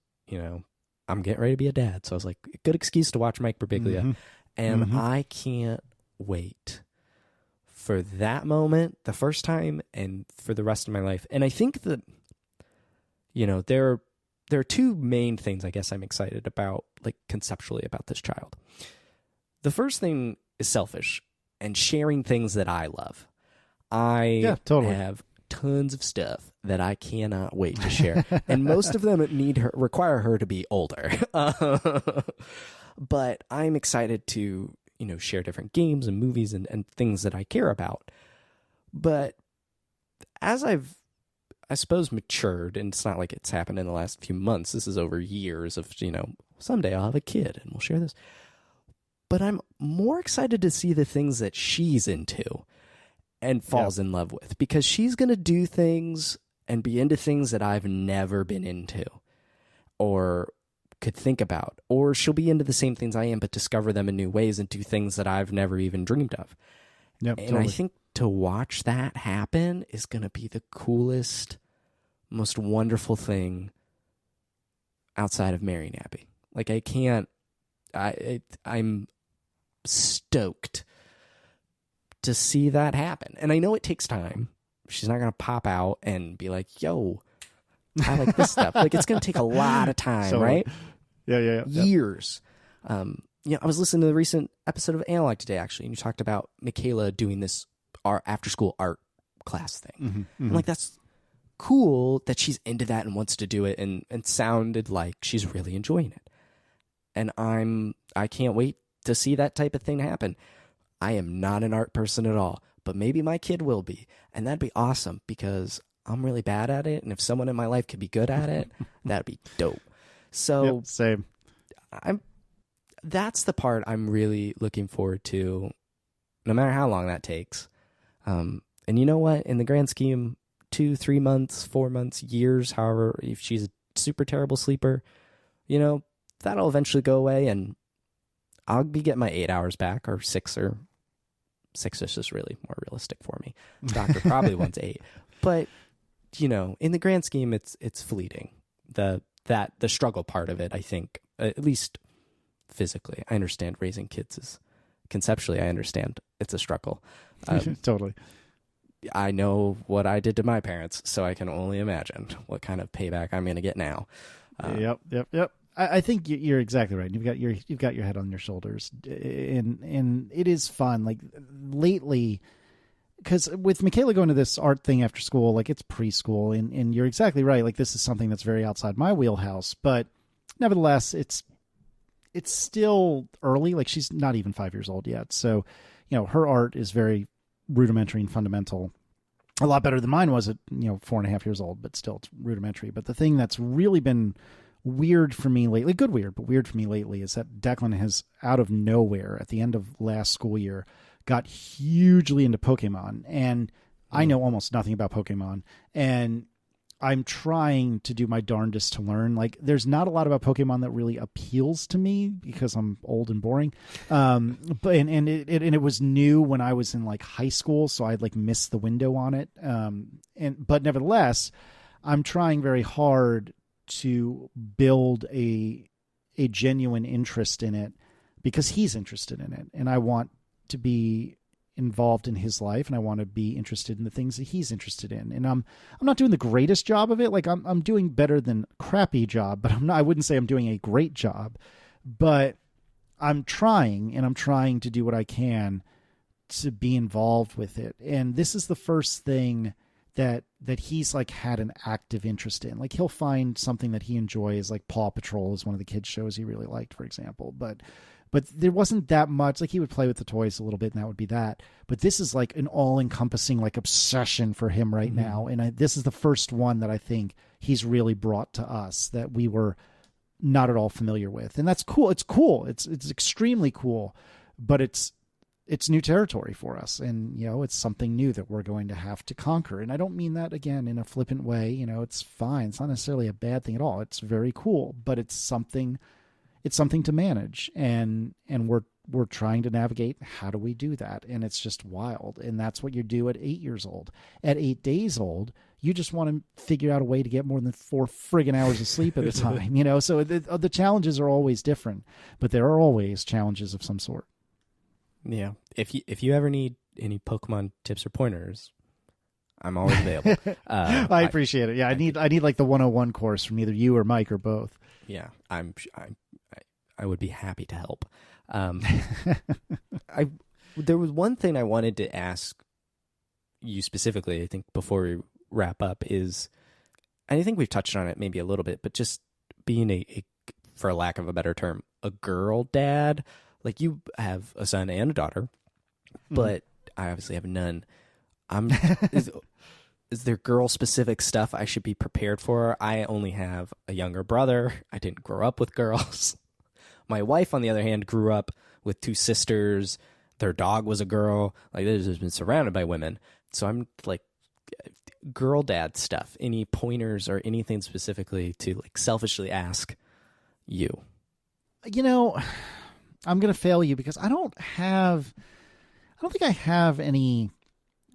I'm getting ready to be a dad. So I was like, good excuse to watch Mike Birbiglia. Mm-hmm. And I can't wait for that moment the first time and for the rest of my life. And I think that, there are two main things I guess I'm excited about, like conceptually, about this child. The first thing is selfish and sharing things that I love. I have tons of stuff that I cannot wait to share, and most of them require her to be older. But I'm excited to share different games and movies and things that I care about. But as I've, I suppose, matured, and it's not like it's happened in the last few months. This is over years of someday I'll have a kid and we'll share this. But I'm more excited to see the things that she's into and falls in love with, because she's going to do things and be into things that I've never been into or could think about, or she'll be into the same things I am, but discover them in new ways and do things that I've never even dreamed of. Yep, and totally. I think to watch that happen is going to be the coolest, most wonderful thing outside of marrying Abby. Like I'm stoked to see that happen. And I know it takes time. She's not going to pop out and be like, yo, I like this stuff. Like, it's going to take a lot of time, right? Yeah. Years. I was listening to the recent episode of Analog today, actually, and you talked about Michaela doing this after-school art class thing. I'm like, that's cool that she's into that and wants to do it, and sounded like she's really enjoying it. And I can't wait to see that type of thing happen. I am not an art person at all, but maybe my kid will be. And that'd be awesome, because I'm really bad at it. And if someone in my life could be good at it, that'd be dope. So same. That's the part I'm really looking forward to, no matter how long that takes. And you know what? In the grand scheme, 2, 3 months, 4 months, years, however, if she's a super terrible sleeper, that'll eventually go away, and I'll be getting my 8 hours back, or 6, or 6 is just really more realistic for me. The doctor probably wants 8, but in the grand scheme, it's fleeting. The struggle part of it, I think, at least physically, I understand raising kids is conceptually, I understand it's a struggle. Totally. I know what I did to my parents, so I can only imagine what kind of payback I'm going to get now. Yep. I think you're exactly right. You've got your head on your shoulders, and it is fun. Like lately, because with Michaela going to this art thing after school, like it's preschool, and you're exactly right. Like this is something that's very outside my wheelhouse, but nevertheless, it's still early. Like she's not even 5 years old yet. So, her art is very rudimentary and fundamental. A lot better than mine was at, 4.5 years old, but still it's rudimentary. But the thing that's really been weird for me lately, good weird, but weird for me lately, is that Declan has out of nowhere at the end of last school year got hugely into Pokemon. And I know almost nothing about Pokemon. And I'm trying to do my darndest to learn. Like, there's not a lot about Pokemon that really appeals to me because I'm old and boring. But it was new when I was in like high school, so I'd like missed the window on it. But nevertheless, I'm trying very hard to build a genuine interest in it because he's interested in it, and I want to be involved in his life, and I want to be interested in the things that he's interested in. And I'm not doing the greatest job of it. Like I'm doing better than crappy job, but I wouldn't say I'm doing a great job, but I'm trying, and I'm trying to do what I can to be involved with it. And this is the first thing that he's like had an active interest in. Like he'll find something that he enjoys, like Paw Patrol is one of the kids shows he really liked, for example, but there wasn't that much. Like he would play with the toys a little bit, and that would be that. But this is like an all-encompassing like obsession for him right now. And this is the first one that I think he's really brought to us that we were not at all familiar with. And that's cool. It's cool. It's extremely cool, but it's new territory for us. And, it's something new that we're going to have to conquer. And I don't mean that again in a flippant way. It's fine. It's not necessarily a bad thing at all. It's very cool, but it's something to manage, and we're trying to navigate how do we do that. And it's just wild. And that's what you do at 8 years old. At 8 days old, you just want to figure out a way to get more than 4 friggin' hours of sleep at a time, so the challenges are always different, but there are always challenges of some sort. Yeah. If you ever need any Pokemon tips or pointers, I'm always available. I appreciate it. Yeah. I need like the 101 course from either you or Mike or both. Yeah. I would be happy to help. There was one thing I wanted to ask you specifically, I think, before we wrap up is, and I think we've touched on it maybe a little bit, but just being a for lack of a better term, a girl dad. Like you have a son and a daughter, but I obviously have none. Is there girl specific stuff I should be prepared for? I only have a younger brother. I didn't grow up with girls. My wife, on the other hand, grew up with 2 sisters. Their dog was a girl. Like, they've just been surrounded by women. So I'm like, girl dad stuff. Any pointers or anything specifically to like selfishly ask you? I'm going to fail you because I don't think I have any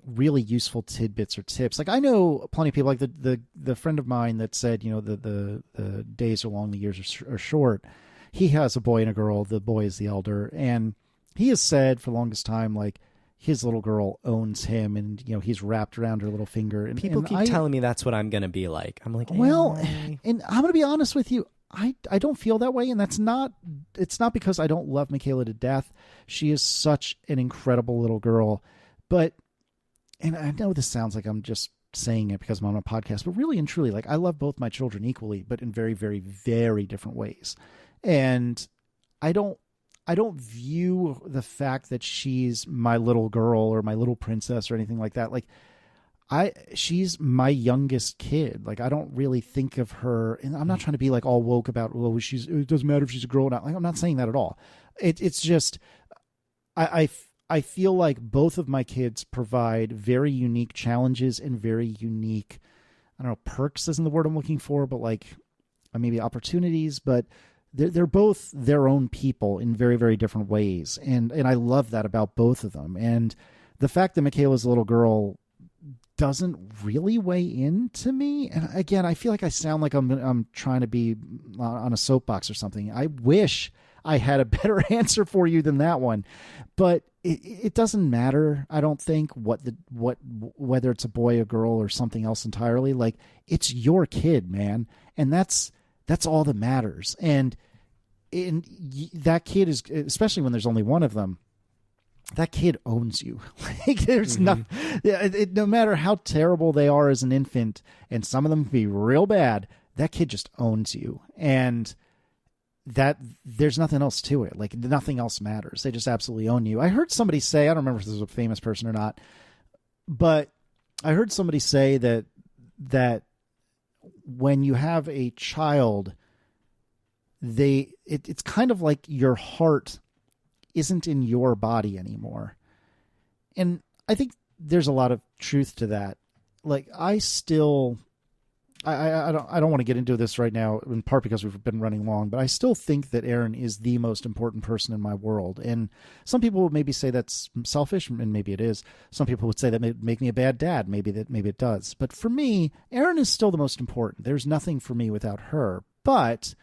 really useful tidbits or tips. Like I know plenty of people, like the friend of mine that said, the days are long, the years are short. He has a boy and a girl. The boy is the elder. And he has said for the longest time, like his little girl owns him, and, he's wrapped around her little finger. And people keep telling me that's what I'm going to be like. I'm like, well, and I'm going to be honest with you. I don't feel that way. And it's not because I don't love Michaela to death. She is such an incredible little girl, and I know this sounds like I'm just saying it because I'm on a podcast, but really and truly, like I love both my children equally, but in very, very, very different ways. And I don't view the fact that she's my little girl or my little princess or anything like that. Like she's my youngest kid. Like I don't really think of her, and I'm not trying to be like all woke about, well, it doesn't matter if she's a girl or not. Like I'm not saying that at all. It's just, I feel like both of my kids provide very unique challenges and very unique, I don't know, perks isn't the word I'm looking for, but like maybe opportunities, but they're both their own people in very, very different ways. And I love that about both of them. And the fact that Michaela's a little girl doesn't really weigh into me. And again, I feel like I sound like I'm trying to be on a soapbox or something. I wish I had a better answer for you than that one, but it doesn't matter. I don't think whether it's a boy, a girl, or something else entirely. Like it's your kid, man, and that's all that matters. And that kid is, especially when there's only one of them, that kid owns you. Like there's no matter how terrible they are as an infant, and some of them can be real bad, that kid just owns you. And that there's nothing else to it. Like nothing else matters. They just absolutely own you. I heard somebody say, I don't remember if this was a famous person or not, but I heard somebody say that when you have a child, it's kind of like your heart isn't in your body anymore. And I think there's a lot of truth to that. Like I don't want to get into this right now, in part because we've been running long, but I still think that Aaron is the most important person in my world. And some people would maybe say that's selfish, and maybe it is. Some people would say that may make me a bad dad. Maybe it does. But for me, Aaron is still the most important. There's nothing for me without her. But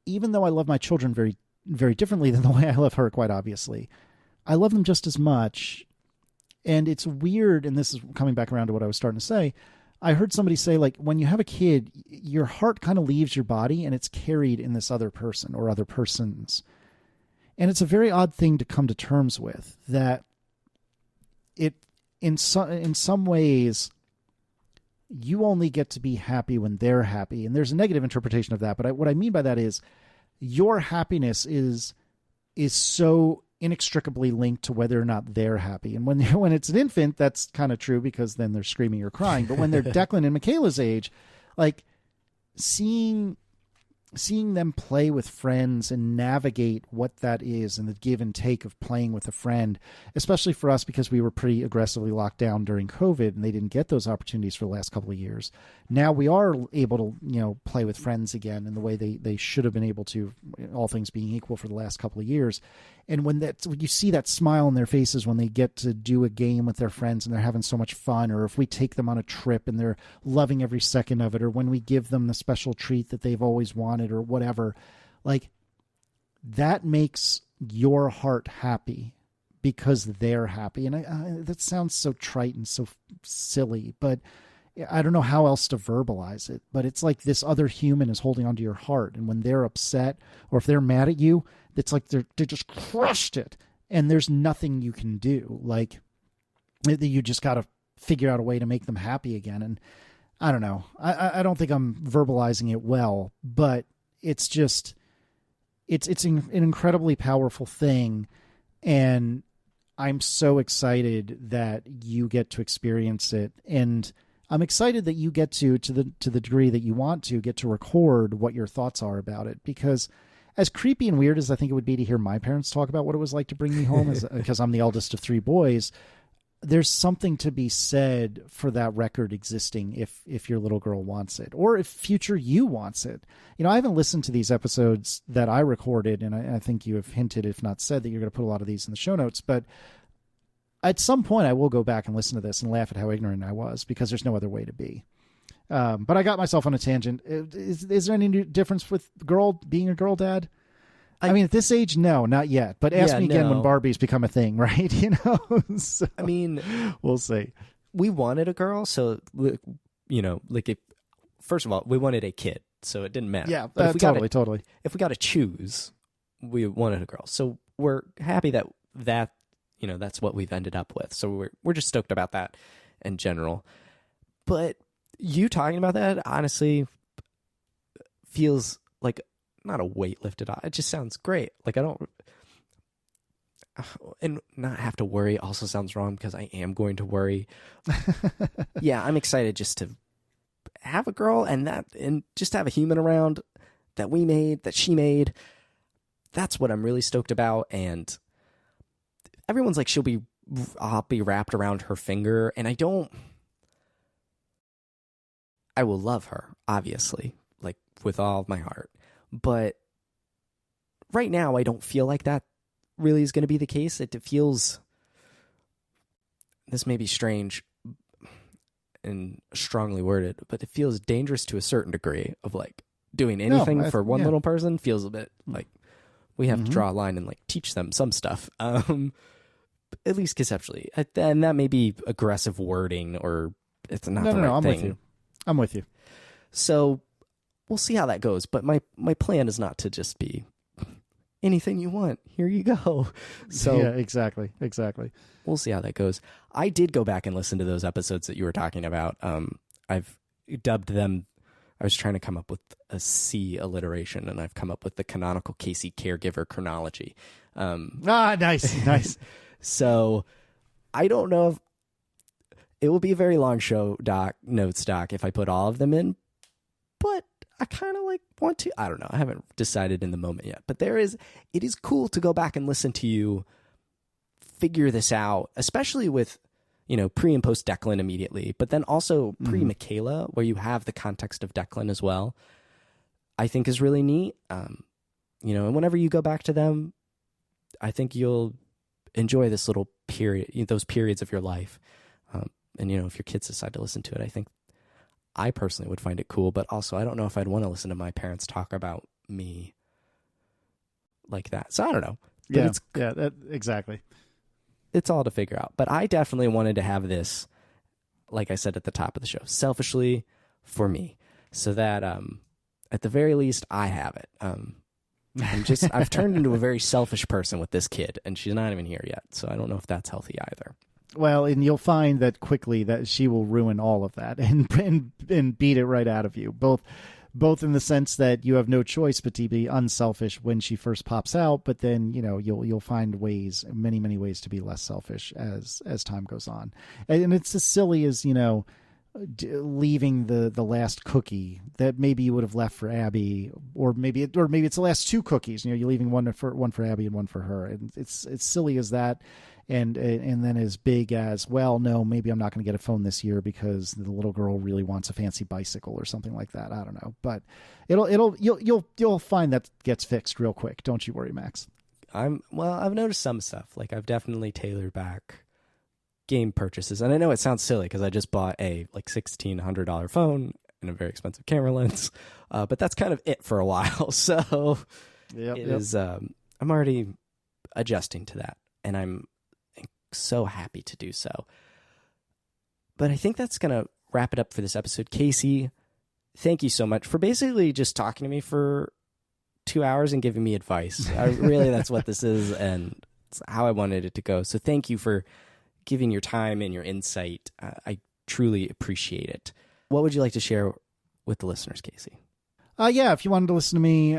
even though I love my children very, very differently than the way I love her, quite obviously, I love them just as much. And it's weird, and this is coming back around to what I was starting to say, I heard somebody say, like, when you have a kid, your heart kind of leaves your body and it's carried in this other person or other persons. And it's a very odd thing to come to terms with, that it, in some ways, you only get to be happy when they're happy. And there's a negative interpretation of that. But what I mean by that is your happiness is so inextricably linked to whether or not they're happy. And when it's an infant, that's kind of true because then they're screaming or crying. But when they're Declan and Michaela's age, like seeing them play with friends and navigate what that is and the give and take of playing with a friend, especially for us because we were pretty aggressively locked down during COVID and they didn't get those opportunities for the last couple of years. Now we are able to, play with friends again in the way they should have been able to, all things being equal, for the last couple of years. And when you see that smile on their faces when they get to do a game with their friends and they're having so much fun, or if we take them on a trip and they're loving every second of it, or when we give them the special treat that they've always wanted or whatever, like that makes your heart happy because they're happy. And that sounds so trite and so silly, but I don't know how else to verbalize it, but it's like this other human is holding onto your heart. And when they're upset or if they're mad at you, it's like they just crushed it and there's nothing you can do. Like you just got to figure out a way to make them happy again. And I don't know. I don't think I'm verbalizing it well, but it's just, it's an incredibly powerful thing. And I'm so excited that you get to experience it. And I'm excited that you get to the degree that you want to get to record what your thoughts are about it, because as creepy and weird as I think it would be to hear my parents talk about what it was like to bring me home, because I'm the eldest of three boys, there's something to be said for that record existing if your little girl wants it, or if future you wants it. I haven't listened to these episodes that I recorded, and I think you have hinted, if not said, that you're going to put a lot of these in the show notes, but at some point I will go back and listen to this and laugh at how ignorant I was, because there's no other way to be. But I got myself on a tangent. Is there any difference with being a girl dad? I mean, at this age, no, not yet. But ask me again when Barbies become a thing, right? So, I mean, we'll see. We wanted a girl, so first of all, we wanted a kid, so it didn't matter. Yeah, but totally. If we got to choose, we wanted a girl. So we're happy that that's what we've ended up with. So we're just stoked about that in general. But you talking about that honestly feels like not a weight lifted off. It just sounds great. Like and not have to worry also sounds wrong, because I am going to worry. Yeah, I'm excited just to have a girl and just have a human around that she made. That's what I'm really stoked about. And everyone's like, I'll be wrapped around her finger, and I will love her, obviously, like with all of my heart. But right now, I don't feel like that really is going to be the case. It feels, this may be strange and strongly worded, but it feels dangerous to a certain degree of like doing anything for one little person feels a bit like we have to draw a line and like teach them some stuff. At least conceptually. And that may be aggressive wording, or it's not the right thing. I'm with you. So we'll see how that goes. But my plan is not to just be anything you want. Here you go. So yeah, exactly. we'll see how that goes. I did go back and listen to those episodes that you were talking about. I've dubbed them. I was trying to come up with a C alliteration, and I've come up with the canonical Casey caregiver chronology. Nice. So I don't know if it will be a very long show notes doc if I put all of them in, but I kind of want to. I don't know. I haven't decided in the moment yet, but it is cool to go back and listen to you figure this out, especially with, pre and post Declan immediately, but then also pre Michaela, where you have the context of Declan as well, I think is really neat. And whenever you go back to them, I think you'll enjoy this little period, those periods of your life. And, if your kids decide to listen to it, I think I personally would find it cool, but also I don't know if I'd want to listen to my parents talk about me like that. So I don't know. But exactly. It's all to figure out. But I definitely wanted to have this, like I said at the top of the show, selfishly for me, so that at the very least I have it. I've turned into a very selfish person with this kid, and she's not even here yet. So I don't know if that's healthy either. Well, and you'll find that quickly that she will ruin all of that and beat it right out of you. Both in the sense that you have no choice but to be unselfish when she first pops out, but then you'll find ways, many ways, to be less selfish as time goes on. And it's as silly as leaving the last cookie that maybe you would have left for Abby, or maybe it's the last two cookies. You're leaving one for Abby and one for her, and it's silly as that. And then as big as, well, no, maybe I'm not going to get a phone this year because the little girl really wants a fancy bicycle or something like that. I don't know, but you'll find that gets fixed real quick. Don't you worry, Max. I've noticed some stuff. Like, I've definitely tailored back game purchases, and I know it sounds silly because I just bought a $1,600 phone and a very expensive camera lens, but that's kind of it for a while. So is. I'm already adjusting to that, and I'm so happy to do so. But I think that's gonna wrap it up for this episode. Casey, thank you so much for basically just talking to me for 2 hours and giving me advice. That's what this is, and it's how I wanted it to go. So thank you for giving your time and your insight. I truly appreciate it. What would you like to share with the listeners, Casey? If you wanted to listen to me,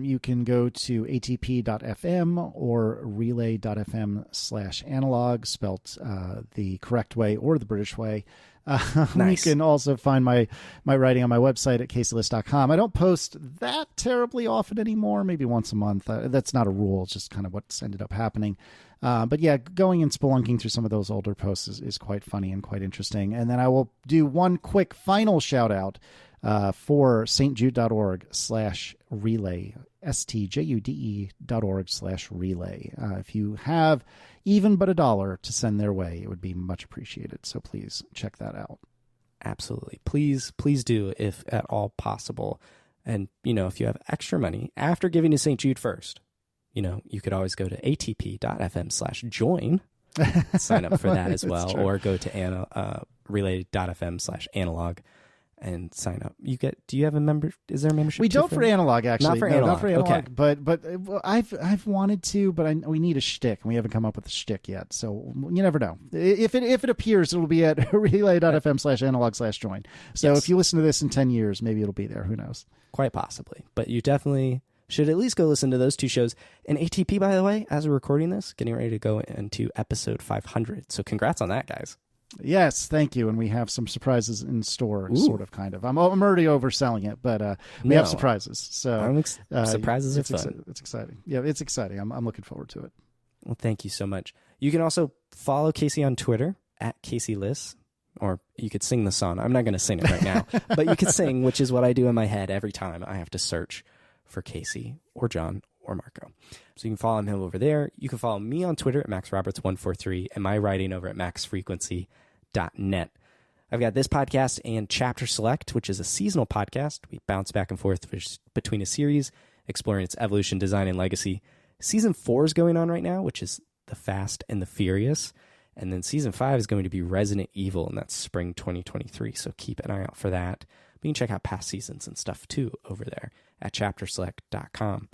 you can go to atp.fm or relay.fm/analog, spelt the correct way or the British way. Nice. You can also find my writing on my website at caseylist.com. I don't post that terribly often anymore, maybe once a month. That's not a rule. It's just kind of what's ended up happening. But yeah, going and spelunking through some of those older posts is quite funny and quite interesting. And then I will do one quick final shout out for stjude.org/relay, stjude.org/relay. If you have even but $1 to send their way, it would be much appreciated. So please check that out. Absolutely. Please do, if at all possible. And, if you have extra money after giving to St. Jude first, you could always go to atp.fm/join, sign up for that as well, true. Or go to relay.fm/analog and sign up. Do you have a member? Is there a membership? We don't for analog, actually. Not for analog. Not for analog. Okay. But I've wanted to, but we need a shtick, and we haven't come up with a shtick yet. So you never know. If it appears, it'll be at relay.fm/analog/join. So yes. If you listen to this in 10 years, maybe it'll be there. Who knows? Quite possibly. But you definitely should at least go listen to those two shows. And ATP, by the way, as we're recording this, getting ready to go into episode 500. So congrats on that, guys. Yes, thank you. And we have some surprises in store, sort of, kind of. I'm already overselling it, but we have surprises. So surprises are fun. It's exciting. Yeah, it's exciting. I'm looking forward to it. Well, thank you so much. You can also follow Casey on Twitter at Casey Liss, or you could sing the song. I'm not going to sing it right now, but you could sing, which is what I do in my head every time I have to search for Casey or John or Marco. So you can follow him over there. You can follow me on Twitter at MaxRoberts143 and my writing over at MaxFrequency.net. I've got this podcast and Chapter Select, which is a seasonal podcast. We bounce back and forth between a series, exploring its evolution, design, and legacy. Season 4 is going on right now, which is The Fast and the Furious. And then Season 5 is going to be Resident Evil, and that's spring 2023. So keep an eye out for that. But you can check out past seasons and stuff, too, over there at chapterselect.com.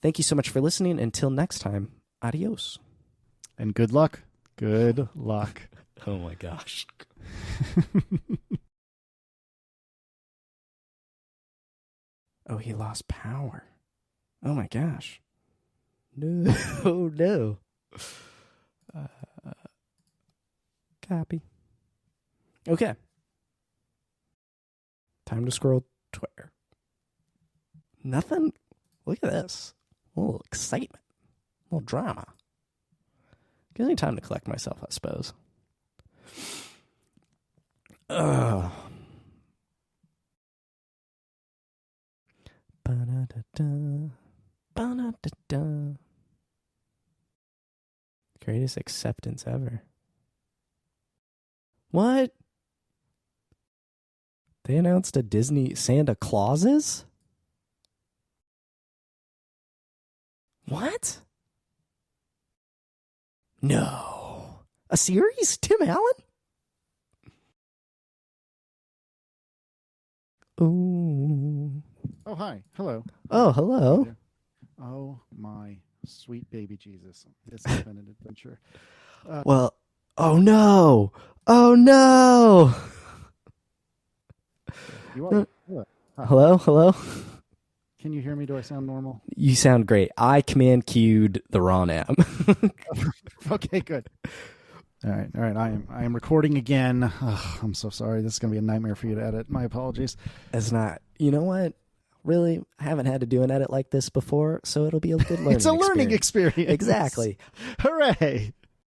Thank you so much for listening. Until next time, adios. And good luck. Good luck. Oh my gosh. Oh, he lost power. Oh my gosh. No, no. Copy. Okay. Time to scroll Twitter. Nothing. Look at this. A little excitement. A little drama. Gives me time to collect myself, I suppose. Ugh. Ba-da-da-da. Ba-da-da-da. Greatest acceptance ever. What? They announced a Disney Santa Clauses? What? No. A series? Tim Allen? Ooh. Oh, hi. Hello. Oh, hello. Oh, my sweet baby Jesus. This has been an adventure. Well, oh no. Oh no. You are. Hello? Hello? Can you hear me? Do I sound normal? You sound great. I command queued the Ron am. Okay, good. All right. I am recording again. Oh, I'm so sorry. This is going to be a nightmare for you to edit. My apologies. It's not. You know what? Really, I haven't had to do an edit like this before, so it'll be a good learning It's a learning experience. Exactly. Hooray.